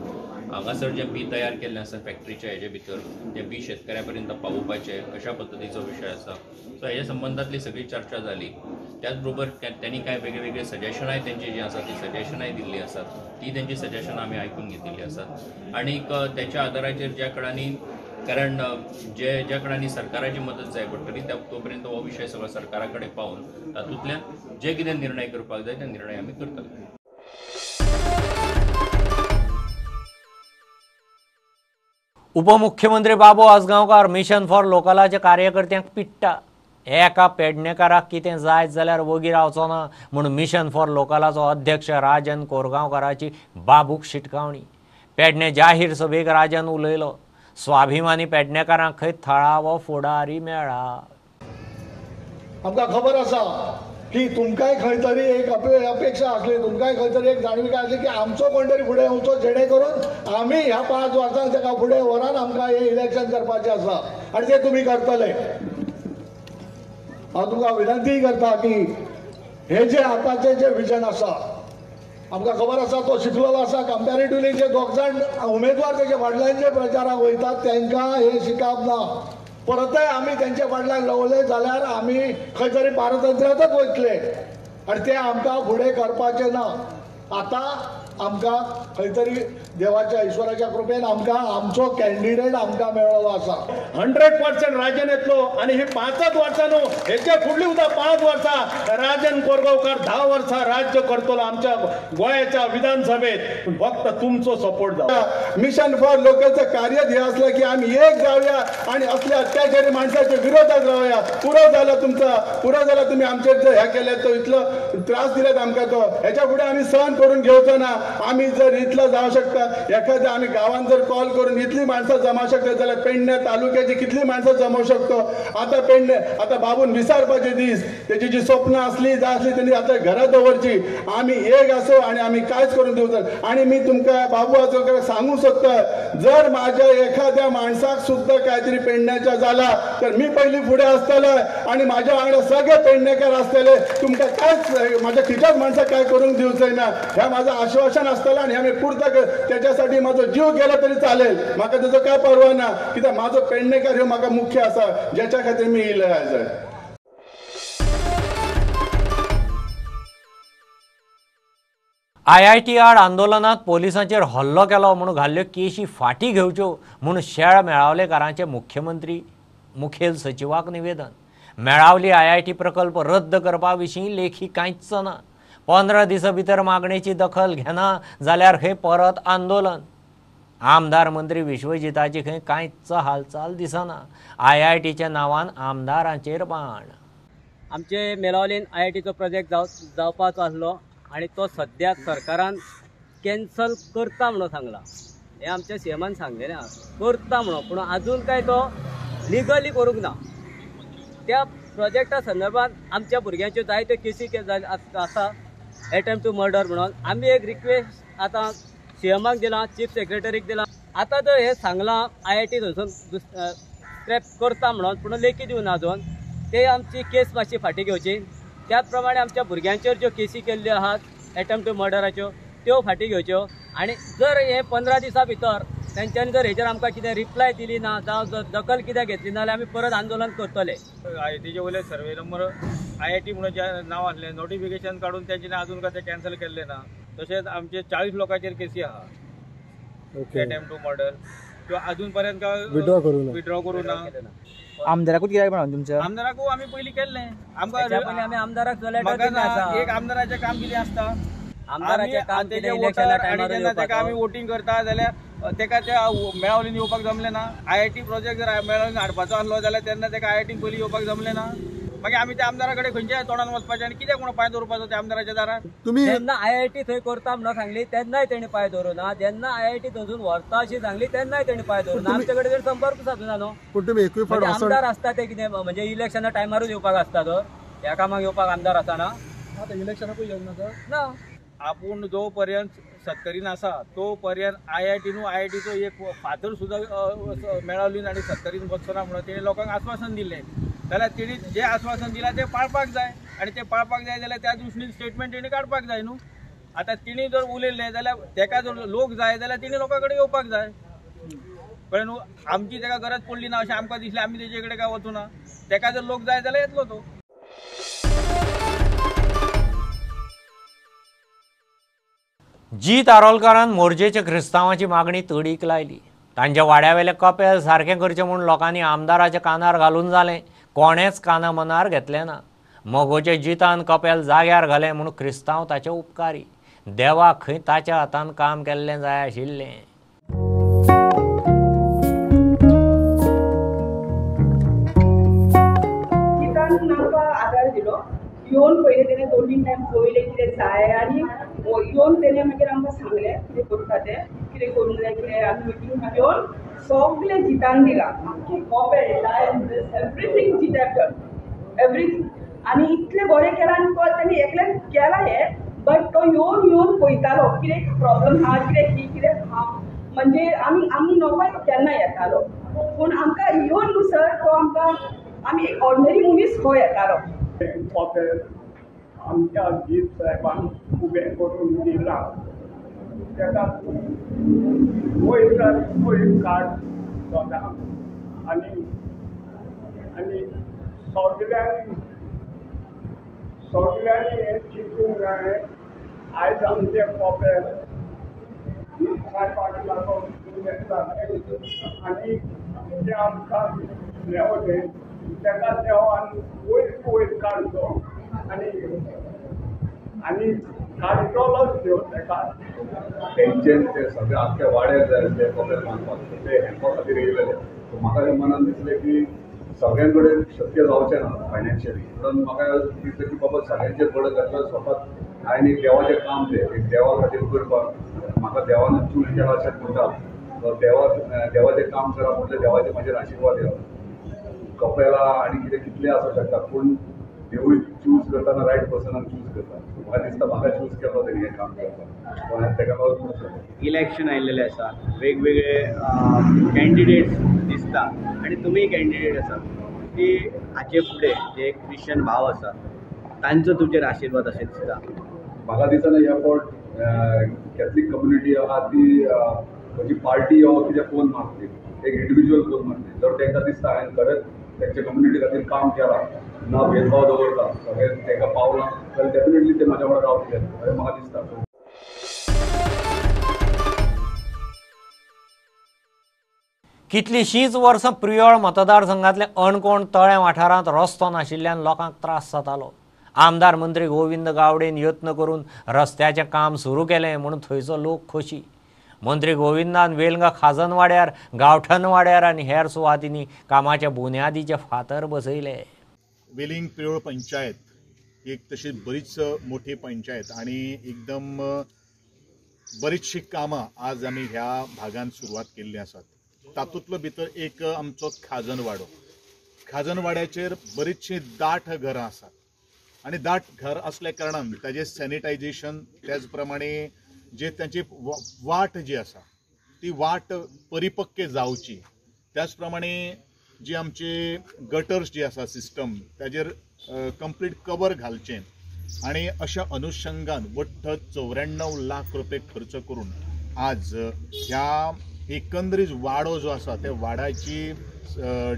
हांगासर जें बी तयार केल्लें आसा फॅक्टरीच्या हेजे भितर तें बी शेतकऱ्या पर्यंत पावोवपाचें अशा पद्दतीचो विशय आसा. सो हेज्या संबंधांतली सगळी चर्चा जाली. त्याच बरोबर त्यांनी कांय वेगळे वेगळे सजेशनाय तेंची जी आसा ती सजेशनाय दिल्ली आसात ती तेंची सजेशनां आमी आयकून घेतिल्ली आसात. आनीक त्याच्या आदाराचेर ज्या कळांनी कारण ज्या कडे सरकाराची मदत जाय पडटली तोपर्यंत हो विषय सगळो सरकारा कडेन पावून तातूंतल्यान जे कितें निर्णय करपाक जाय ते निर्णय आमी करतले. उपमुख्यमंत्री बाबू आजगांवकार मिशन फॉर लोकलाच्या कार्यकर्त्यांक पिट्टा. एका पेडणेकाराक कितें जायत जाल्यार वगी रावचो ना म्हणून मिशन फॉर लोकलाचो अध्यक्ष राजन कोरगांवकाराची बाबूक शिटकावणी. पेडणे जाहीर सभेक राजन उलयलो. स्वाभिमानी पेडणेकारांक खंय थळावो फुडारी मेळ्ळा. आमकां खबर आसा की तुमकांय खंय तरी एक अपेक्षा आसली, तुमकांय खंय तरी एक जाणविकाय आसली की आमचो कोण तरी फुडें येवचो जेणे करून आमी ह्या 5 वर्सांक ताका फुडें व्हरान आमकां हे इलेक्शन करपाचें आसा आनी ते तुमी करतले. हांव तुमकां विनंती करता की हे जे आतांचे जे विजन आसा आमकां खबर आसा तो शिकलेलो आसा. कंपॅरेटिवली जे 2 जाण उमेदवार तेजे फाटल्यान प्रचाराक वयतात तांकां हे शिकप ना. परतय आमी तेंच्या फाटल्यान लवले जाल्यार आमी खंय तरी पारतंत्र्यातच वयतले आनी ते आमकां फुडें करपाचें ना. आतां आमकां खंय तरी देवाच्या ईश्वराच्या कृपेन आमकां आमचो कॅन्डिडेट आमकां मेळ्ळो आसा. 100% राजन येतलो आनी ही 5च वर्सां न्हू, हेचे फुडलीं सुद्दां 5 वर्सां राजन कोरगांवकार 10 वर्सां राज्य करतलो आमच्या गोंयाच्या विधानसभेत. फक्त तुमचो सपोर्ट जाय. मिशन फॉर लोकलचं कार्य हे असलं की आम्ही एक जाऊया आणि असल्या अत्याचारी माणसाच्या विरोधात राहूया. पुरो झाला तुम्ही आमचे हे केले तो इतलं त्रास दिलेत आमकां तो ह्याच्या पुढे आम्ही सहन करून घेवचो ना. आम्ही जर इथलं जाऊ शकता एखाद्या आम्ही गावात जर कॉल करून इतली माणसं जमा शकता जाल्यार पेडणे तालुक्याची कितली माणसं जमवू शकतो. आता पेडणे आता बाबून विसारपाचे दीस त्याची जी स्वप्न असली त्यांनी आता घरात दवरची. आम्ही एक असो आणि आम्ही कायच करून दिवचो. आणि मी तुमका बाबू आजोकर सांगू शकतो जर माझ्या एखाद्या माणसाक सुद्धा काहीतरी पेडण्याचा झाला तर मी पहिली पुढे असतलो आणि माझ्या वांगडा सगळे पेडणेकर असतले. तुमका कायच माझ्या खिच्यात माणसं काय करून दिवचंय ना ह्या माझं आश्वासन असतलं आणि आम्ही पुढचं त्याच्यासाठी माझा जीव गेला तरी चालेल. म्हाका त्याचं काय परवा ना कित्याक माझो पेडणेकर हे म्हाका मुख्य असा ज्याच्या खातीर मी इलय आयज. IIT आड आंदोलनात पोलिसांचेर हल्लो केलो म्हणून घाल्ल्यो केशी फाटी घेवच्यो म्हणून शेळ मेळावलेकारांचे मुख्यमंत्री मुखेल सचिवाक निवेदन. मेळावली IIT प्रकल्प रद्द करपा विशीं लेखी कांयच ना. 15 दिसां भितर मागणेची दखल घेना जाल्यार खंय परत आंदोलन. आमदार मंत्री विश्वजिताची खंय कांयच हालचाल दिसना. IITच्या नांवान आमदारांचेर बाण. आमचे मेलावलीन IITचो प्रोजेक्ट जावपाचो आसलो आनी तो सद्याक सरकारान कॅन्सल करता म्हणून सांगला. हे आमच्या सीएमान सांगलेलें आहा करता म्हणून, पूण आजून काय तो लिगली करूंक ना. त्या प्रोजेक्टा संदर्भात आमच्या भुरग्यांच्यो जायत्यो केसी आसा अटेम्प्ट टू मर्डर म्हणून. आमी एक रिक्वेस्ट आतां सीएमाक दिला, चीफ सेक्रेटरीक दिला. आतां तर हे सांगलां IIT थंयसून स्क्रॅप करता म्हणून, पूण लेखी दिवना अजून. ते आमची केस मातशी फाटी घेवची. त्याच प्रमाणे आमच्या भुरग्यांचेर ज्यो केसी केल्ल्यो आहात अटेम्प्ट टू मर्डराच्यो त्यो फाटी घेवच्यो. आनी जर हे 15 दिसां भितर तेंच्यांनी जर हेचेर आमकां कितें रिप्लाय दिली ना जावं जर दखल कित्याक घेतली ना जाल्यार आमी परत आंदोलन करतले. IITचे वयले सर्वे नंबर IIT म्हणून जे नांव आसलें नोटिफिकेशन काडून तेंच्यानी आजून काय ते कॅन्सल केल्ले ना. तशेंच आमचे 40 लोकांचेर केसी आहा अटेम्प्ट टू मर्डर त्यो अजून पर्यंत विड्रॉ करूं ना. आमदाराकूच कित्याक म्हणून तुमच्या आमदाराकू आमी पयलीं केल्लें. आमकां आमी आमदाराक एक आमदाराचें काम कितें आसता आमदाराचें काम तेजे वोटर आनी जेन्ना ताका आमी वोटींग करता जाल्यार तेका त्या मेळावलीन येवपाक जमलें ना. IIT प्रोजेक्ट जर मेळावलीन हाडपाचो आसलो जाल्यार तेन्ना तेका IITन पयलीं येवपाक जमलें ना. मागीर आमी त्या आमदारा कडेन खंयच्याय तोंडान वचपाचें आनी कित्याक म्हणून पांय दवरपाचो त्या आमदाराच्या दारार. जेन्ना IIT थंय करता म्हणून सांगली तेन्नाय तेणी पांय दवरुना. जेन्ना IIT थंयसून व्हरता अशी सांगली तेन्नाय तेणी पांय दवरुना. आमचे कडेन संपर्क साधूना न्हू. पूण तुमी एकूय फावट आमदार आसता ते कितें म्हणजे इलेक्शना टायमारूच येवपाक आसता तर ह्या कामाक येवपाक आमदार आसना. आतां इलेक्शनाकूय येवना ना. आपूण जो पर्यंत सत्तरीन आसा तो पर्यंत IITचो एक फातर सुद्दां मेळावलीन आनी सत्तरीन बसना म्हणून तेणी लोकांक आश्वासन दिल्लें. जाल्यार तेणी जें आश्वासन दिलां तें पाळपाक जाय आनी तें पाळपाक जाय जाल्यार त्या दृश्टीन स्टेटमेंट तेणी काडपाक जाय न्हू. आतां तिणी जर उलयलें जाल्यार तेका जर लोक जाय जाल्यार तिणी लोकां कडेन येवपाक जाय. कळ्ळें न्हू. आमची तेका गरज पडली ना अशें आमकां दिसलें आमी तेजे कडेन काय वचूना. तेका जर लोक जाय जाल्यार येतलो तो. जीत आरोलकारान मोर्जेच्या क्रिस्तांवांची मागणी तडीक लायली. तांच्या वाड्यावेले कपेल सारकें करचें म्हूण लोकांनी आमदाराच्या कानार घालून जालें, कोणेच काना मनार घेतलें ना. मोगोचे जितान कपेल जाग्यार घालें म्हूण क्रिस्तांव ताचे उपकारी. देवाक खंय ताच्या हातान काम केल्लें जाय आशिल्लें. आमकां आदार दिलो. येवन पयलें तेणें 2-3 टायम पळयलें कितें जाय आनी येवन तेणें मागीर आमकां सांगलें कितें करता तें, कितें करूंक जाय, कितें आमी मिटींग घेवन सगळें जितान दिलां. आमचें कपेल एवरीथींग जिताक डन एवरीथींग. आनी इतलें बरें केलां आनी तो तेणी एकल्यान केलां हें, बट तो येवन पळयतालो कितें प्रॉब्लम आहा, कितें आहा. म्हणजे आमी नोकॉय केन्ना येतालो, पूण आमकां येवन न्हू सर तो आमकां आमी एक ऑर्डिनरी मनीस खंय येतालो. कपेल आमच्या जीत साहेबान उबें करून दिला. तेका वयर कार्ड जाता आनी सगळ्यांनी हें चिंतूंक जाय. आयज आमचे कपेल साहेबाक लागून आनी जे आमकां मेळ्ळे तेका देवान वयर काडचो आनी काडटलोच त्यो तेका. तेंचे ते सगळे आख्या वाड्याक जाय ते कपेल बांदपाक ते हेल्पा खातीर येयलेले. म्हाका मनान दिसलें की सगळ्यां कडेन शक्य जावचें ना फायनान्शियली, म्हणून म्हाका दिसलें की बाबा सगळ्यांचेर बरें घातलें स्वताक हांवें एक देवाचें काम तें एक देवा खातीर करपाक म्हाका देवान चूज केला अशें म्हणटा. देवाचें काम करप म्हटल्यार देवाचे म्हाजेर आशिर्वाद येवप. कपेला आनी कितें कितलें आसूं शकता, पूण देवूय चूज करतना रायट पर्सनाक चूज करता. म्हाका दिसता म्हाका चूज केलो तेणी हें काम करपाक, तेका लागून इलेक्शन आयिल्लें आसा, वेगवेगळे कॅन्डिडेट्स दिसता आनी तुमी कॅन्डिडेट आसा की हाचे फुडें जे क्रिश्चन भाव आसा तांचो तुमचेर आशिर्वाद अशें दिसता. म्हाका दिसना ह्या फावट कॅथलीक कम्युनिटी आहा ती खंयची पार्टी हो कितें कोण मागतली, एक इंडिविज्युअल कोण मागतली. जर तांकां दिसता हांवें खरेंच तेंच्या कम्युनिटी खातीर काम केलां, ना भेदभाव दवरता, सगळें तांकां पावलां, जाल्यार डेफिनेटली ते म्हाज्या वांगडा रावतले अशें म्हाका दिसता. कितलींशींच वर्सां प्रियोळ मतदारसंघांतले अणकोण तळे वाठारांत रस्तो नाशिल्ल्यान लोकांक त्रास जातालो. आमदार मंत्री गोविंद गावडेन यत्न करून रस्त्याचें काम सुरू केलें म्हूण थंयचो लोक खोशी. मंत्री गोविंदान वेलंगा खाजन वाड्यार, गांवठण वाड्यार आनी हेर सुवातींनी कामाच्या बुन्यादीचे फातर बसयले. वेलिंग प्रियोळ पंचायत एक तशी बरीच मोठी पंचायत आणि एकदम बरीचशी कामां आज आमी ह्या भागांत सुरवात केल्ली आसात. तातूंतलो भितर एक आमचो खाजनवाडो. खाजनवाड्याचेर बरीचशी दाट घरां आसात आनी दाट घर असल्या कारणान ताजें सॅनिटायझेशन, त्याच प्रमाणे जे तांची वाट जी आसा ती वाट परिपक्व जावची, त्याच प्रमाणे जी आमचे गटर्स जी आसा सिस्टम ताजेर कंप्लीट कवर घालचें आनी अशा अनुशंगान वट्ट 94 लाख रुपये खर्च करून आज ह्या एकंदरीत वाडो जो आसा त्या वाड्याची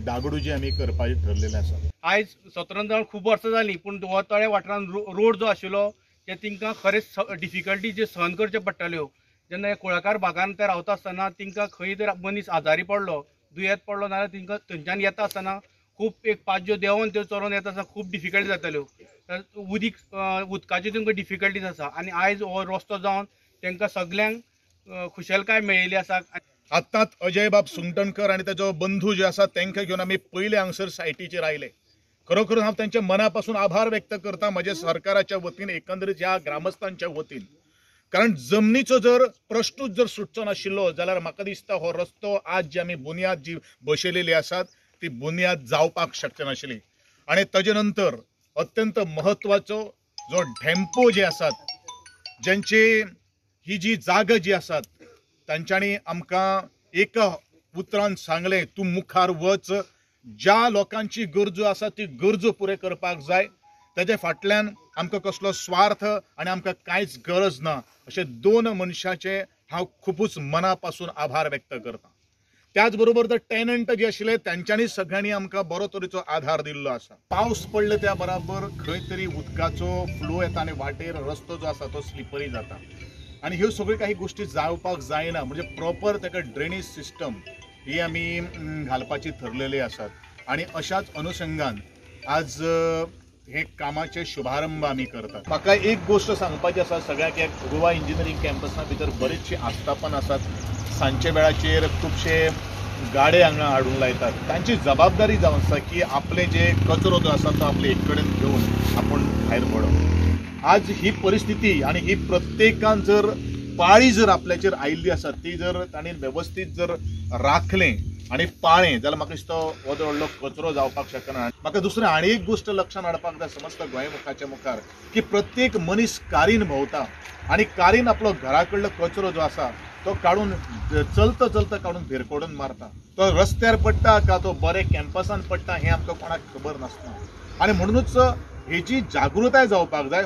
डागडुजी आमी करपाचें ठरलेलें आसा. आयज स्वतंत्र जावन खूब वर्सां जालीं, पूण हो तळे वाठारांत रोड जो आशिल्लो ते तांकां खरेंच डिफिकल्टी जे सहन करच्यो पडटाल्यो. जेन्ना हे कुळागर भागांत ते रावता आसतना तांकां खंय जर मनीस आजारी पडलो, दुयेंत पडलो जाल्यार तांकां थंयच्यान येता आसतना खूब एक 5 देंवोन त्यो चलोवन येता आसतना खूब डिफिकल्टी जाताल्यो. उदकाची तांकां डिफिकल्टीज आसा आनी आयज हो रस्तो जावन तांकां सगल्यांक खुशालकाय मेळिल्ली आसा. आत्ताच अजय बाब सुंगटणकर आणि ताचो बंधू जे आसा तांकां घेवन आमी पयले हांगसर सायटीचेर आयले. खरोखर हांव तांच्या मनापासून आभार व्यक्त करता म्हज्या सरकाराच्या वतीन, एकंदरीत ह्या ग्रामस्थांच्या वतीन. कारण जमनीचो जर प्रश्नूच जर सुटचो नाशिल्लो जाल्यार म्हाका दिसता हो रस्तो आज जी आमी बुन्याद जी बसयलेली आसात ती बुन्याद जावपाक शक्य नाशिल्ली. आणि ताजे नंतर अत्यंत महत्वाचो जो ढेंपो जे आसात, ज्यांची ही जी जागा जी आसात तांच्यांनी आमकां एका उतरान सांगलें, तूं मुखार वच, ज्या लोकांची गरजो आसा ती गरजो पुरे करपाक जाय, ताचे फाटल्यान आमकां कसलो स्वार्थ आनी आमकां कांयच गरज ना. अशे 2 मनशांचे हांव खूबच मनापासून आभार व्यक्त करता. त्याच बरोबर तर टेनंट जे आशिल्ले तांच्यांनी सगळ्यांनी आमकां बरो तरेचो आधार दिल्लो आसा. पावस पडले त्या बराबर खंय तरी उदकाचो फ्लो येता आनी वाटेर रस्तो जो आसा तो स्लिपरी जाता. आणि ह्यो सगळ्यो काही गोष्टी जावपाक जायना म्हणजे प्रॉपर ताका ड्रेनेज सिस्टम ही आमी घालपाची ठरलेली आसात आणि अशाच अनुषंगान आज हे कामाचे शुभारंभ आमी करतात. म्हाका एक गोष्ट सांगपाची आसा सगळ्याक, एक गोवा इंजिनियरींग कॅम्पसा भितर बरेचशे आस्थापन आसात. सांजचे वेळाचेर खुबशे गाडे हांगा हाडून लायतात. तांची जबाबदारी जावन आसा की आपले जे कचरो जो आसा तो आपले एक कडेन घेवन आपण भायर पडप. आज ही परिस्थिती आणि ही प्रत्येकान जर पाळी जर आपल्याचेर आयिल्ली आसा ती जर तांणी व्यवस्थित जर राखलें आणि पाळें जाल्यार म्हाका दिसता हो जो व्हडलो कचरो जावपाक शकना. म्हाका दुसरें आनी एक गोश्ट लक्षांत हाडपाक जाय समस्त गोंयमुखाच्या मुखार की प्रत्येक मनीस कारीन भोंवता आणि कारीन आपलो घरा कडलो कचरो जो आसा तो काढून चलता चलता काढून भिरकोडून मारता. तो रस्त्यार पडटा का तो बरे कॅम्पसान पडटा हें आमकां कोणाक खबर नासता. आणि म्हणूनच हेची जागृताय जावपाक जाय.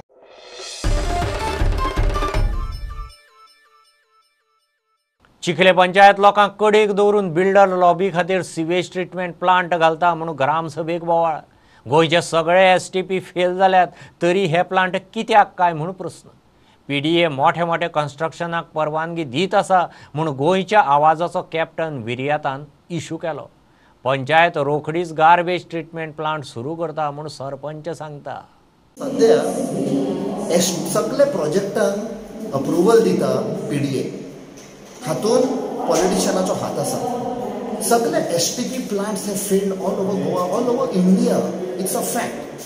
चिखले पंचायत लोकांक कडेक दवरून बिल्डर लॉबी खातीर सिवेज ट्रीटमेंट प्लांट घालता म्हणून ग्रामसभेक बोवाळ. गोंयचे सगळे STP फेल जाल्यात तरी हे प्लांट कित्याक काय म्हणून प्रस्न. PDA मोठे मोठे कन्स्ट्रक्शनाक परवानगी दीत आसा म्हणून गोंयच्या आवाजाचो कॅप्टन विर्यातान इशू केलो. पंचायत रोखडीच गार्बेज ट्रीटमेंट प्लांट सुरू करता म्हणून सरपंच सांगता. सध्या सगळे प्रोजेक्टांक अप्रुवल दिता PDA. हातून पॉलिटिशियनाचो हात आसा. सगळे STP प्लांट्स हे failed all over Goa, all over India. It's a fact.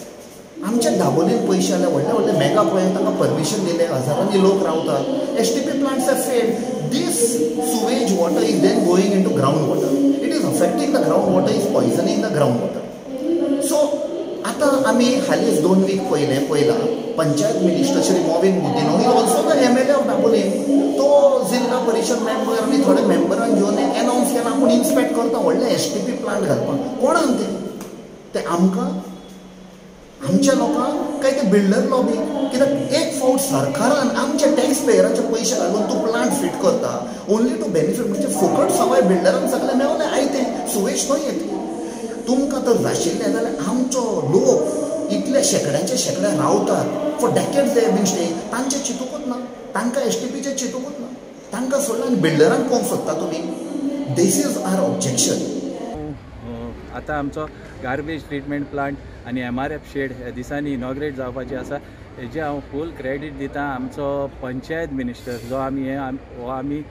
आमच्या दाबोलीन पयशे आले व्हडले व्हडले मेगा प्रोजेक्टांक परमिशन दिले, हजारांनी लोक रावतात. STP प्लांट्स हे failed. These sewage water is then going into ground water. It is affecting the ground water, is poisoning the ground water. So आतां आमी हालींच 2 वीक पयला panchayat minister Shri Mauvin Godinho is also the MLA of Dabolim. तो जिल्हा परिषद member आनी थोडे मेंबरांक घेवन announce केला आपूण इन्स्पेक्ट करता व्हडले STP प्लांट घालपाक. कोणान ते आमकां आमच्या लोकांक काय ते बिल्डर लॉबी. कित्याक एक फावट सरकारान आमच्या टॅक्स पेयराचे पयशे घालून तूं प्लांट फिट करता ओन्ली टू बेनिफीट. म्हणजे फुकट सवाय बिल्डरांक सगळें मेवलें आयतें. सुवेश थंय येतली. तुमकां तर जाशिल्लें जाल्यार आमचो लोक इतले शेकड्यांचे शेकडे रावतात for decades they been staying. तांचे चिंतूकूच ना. तांकां STPचे चिंतूकूच ना. तांकां सोडला आनी बिल्डरांक पळोवंक सोदता तुमी. This is our objection. आतां आमचो गार्बेज ट्रीटमेंट प्लांट आनी MRF शेड ह्या दिसांनी इनॉग्रेट जावपाची आसा. हेजे हांव फूल क्रेडीट दिता आमचो पंचायत मिनिस्टर जो आमी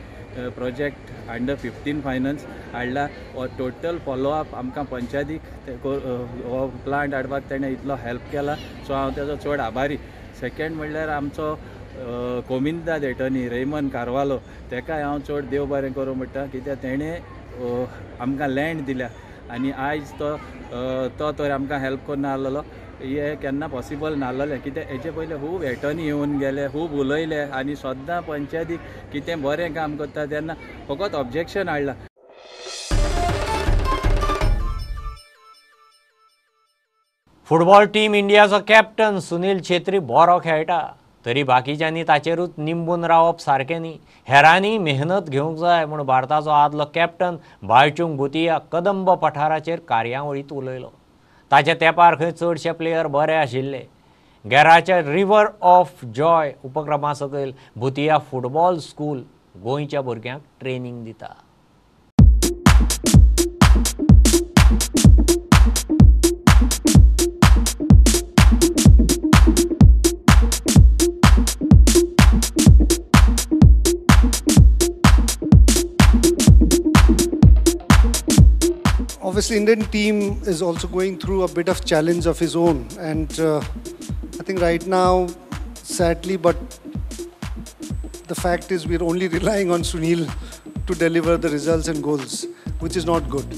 प्रोजेक्ट अंडर 15 फायनान्स हाडला. हो टोटल फॉलोअप आमकां पंचायतीक हो प्लांट हाडपाक तेणें इतलो हेल्प केला. सो हांव तेजो चड आभारी. सेकेंड म्हणल्यार आमचो कोमिंदाद एटर्नी रेमन कारवालो तेकाय हांव चड देव बरें करूं म्हणटा. कित्याक तेणें आमकां लँड दिल्या आनी आयज तो तर आमकां हेल्प करना आसलेलो. हे केन्ना पॉसिबल नासलेलें. कित्याक हेचे पयलीं खूब एटर्नी येवन गेले, खूब उलयले आनी सद्दां पंचायतीक कितें बरें काम करता तेन्ना फकत ऑब्जेक्शन हाडलां. फुटबॉल टीम इंडियाचो कॅप्टन सुनील छेत्री बरो खेळटा तरी बाकीच्यांनी ताचेरूच निंबून रावप सारकें न्ही. हेरांनी मेहनत घेवंक जाय म्हणून भारताचो आदलो कॅप्टन बायचुंग भुतिया कदंब पठाराचेर कार्यावळींत उलयलो. ताच्या तेंपार खंय चडशे प्लेयर बरे आशिल्ले. गेराच्या रिवर ऑफ जॉय उपक्रमा सकयल भुतिया फुटबॉल स्कूल गोंयच्या भुरग्यांक ट्रेनिंग दिता. Obviously, Indian team is also going through a bit of challenge of his own, and I think right now, sadly, but the fact is we're only relying on Sunil to deliver the results and goals, which is not good.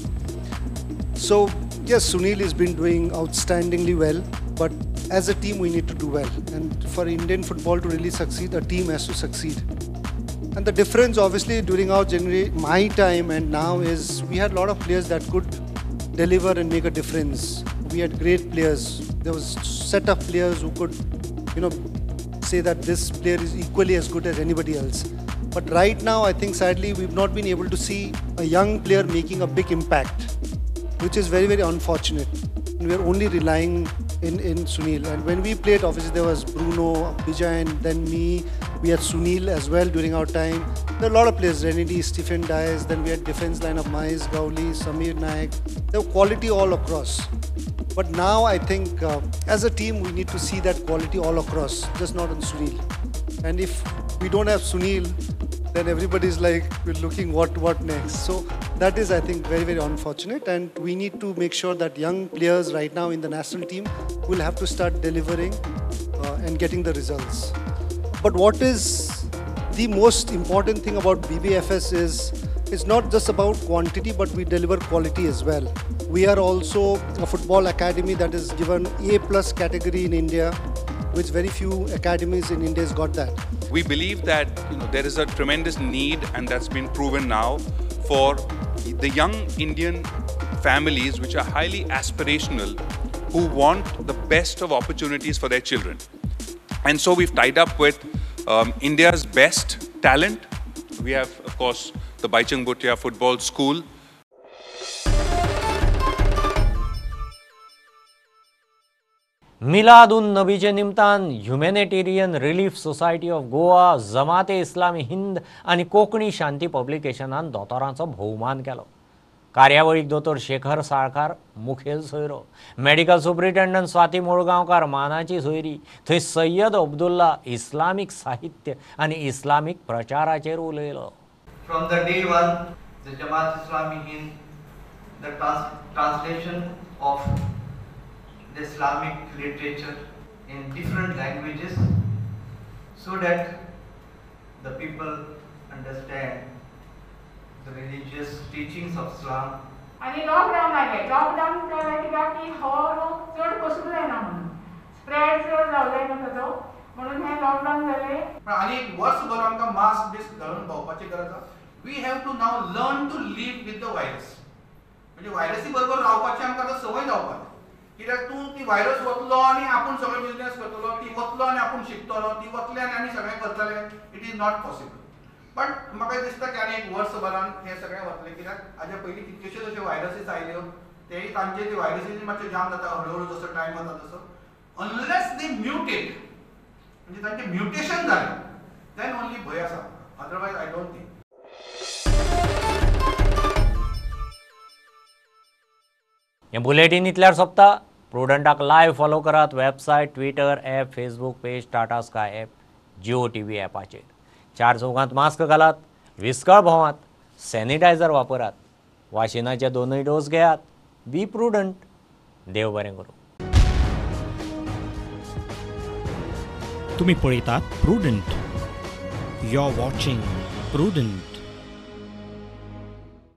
So yes, Sunil has been doing outstandingly well, but as a team we need to do well, and for Indian football to really succeed, a team has to succeed. And the difference obviously during my time and now is we had a lot of players that could deliver and make a difference. We had great players. There was a set of players who could, say that this player is equally as good as anybody else. But right now I think sadly we've not been able to see a young player making a big impact, which is very, very unfortunate. And we're only relying in Sunil. And when we played, obviously there was Bruno, Bijayan, then me. We had Sunil as well during our time. There are a lot of players, Renedy, Stephen Dias. Then we had defense line of Mais, Gauli, Samir Naik. There were quality all across. But now I think as a team we need to see that quality all across, just not on Sunil. And if we don't have Sunil, then everybody's like, we're looking what next. So that is, I think, very, very unfortunate. And we need to make sure that young players right now in the national team will have to start delivering and getting the results. But what is the most important thing about BBFS is it's not just about quantity, but we deliver quality as well. We are also a football academy that is given A+ category in India, which very few academies in India has got that. We believe that there is a tremendous need, and that's been proven now, for the young Indian families which are highly aspirational, who want the best of opportunities for their children. And so we've tied up with India's best talent. We have, of course, the Baichung Bhutia Football School. मिलाद उन नबीचे निमतान humanitarian relief society of Goa, Jamaat Islami Hind आणि कोंकणी शांती पब्लिकेशनान दोतोरांचो भोवमान केलो. कार्यावळीक दोतोर शेखर साळकार मुखेल सोयरो, मेडिकल सुप्रिटेंडंट स्वाती मुळगांवकार मानाची सोयरी, थंय सय्यद अब्दुल्ला इस्लामीक साहित्य आणि इस्लामीक प्रचाराचेर उलयलो. From the day one, the Jamaat Islami Hind, the translation of the Islamic literature in different languages, so that the people understand the religious teachings of Islam. आणि lockdown आले. Lockdown कित्याक की हो रोग चड पसूंक जायना म्हणून स्प्रेड चड जावं जायना ताजो, म्हणून हे लॉकडाऊन जाले. आणि एक वर्सभर आमकां मास्क बिस्क घालून भोंवपाची गरज आसा. We have to now learn to live with the virus. म्हणजे व्हायरसी बरोबर रावपाची आमकां आतां संवय जावपाक. कित्याक तूं ती व्हायरस वतलो आनी आपूण सगळो बिझनेस करतलो, ती वतलो आनी आपूण शिकतलो, ती वतले आनी आमी सगळें करतले. It is not possible. But म्हाका दिसता की आनी एक वर्सभरान हें सगळें वतलें. कित्याक हाज्या पयलीं कितल्योश्योच अश्यो व्हायरसीस आयल्यो, तेय तांचे ती व्हायरसीस मातशे जाम जाता हळूहळू जसो टायम वता तसो. अनलेस दे म्युटेट, म्हणजे तांचें म्युटेशन जालें, देन ओन्ली भंय आसा. Otherwise I don't think. हें बुलेटीन इतल्यार सोंपता. प्रुडंटाक लायव्ह फॉलो करात. Website, Twitter, app, Facebook page, Tata sky app, Jio TV ॲपाचेर. 4 चौगांत मास्क घालात, विस्कळ भोंवात, सॅनिटायझर वापरात, वाशिनाचे 2 डोस घेयात. बी प्रुडंट. देव बरें करूं. तुम्ही पळयतात Prudent. You are watching prudent.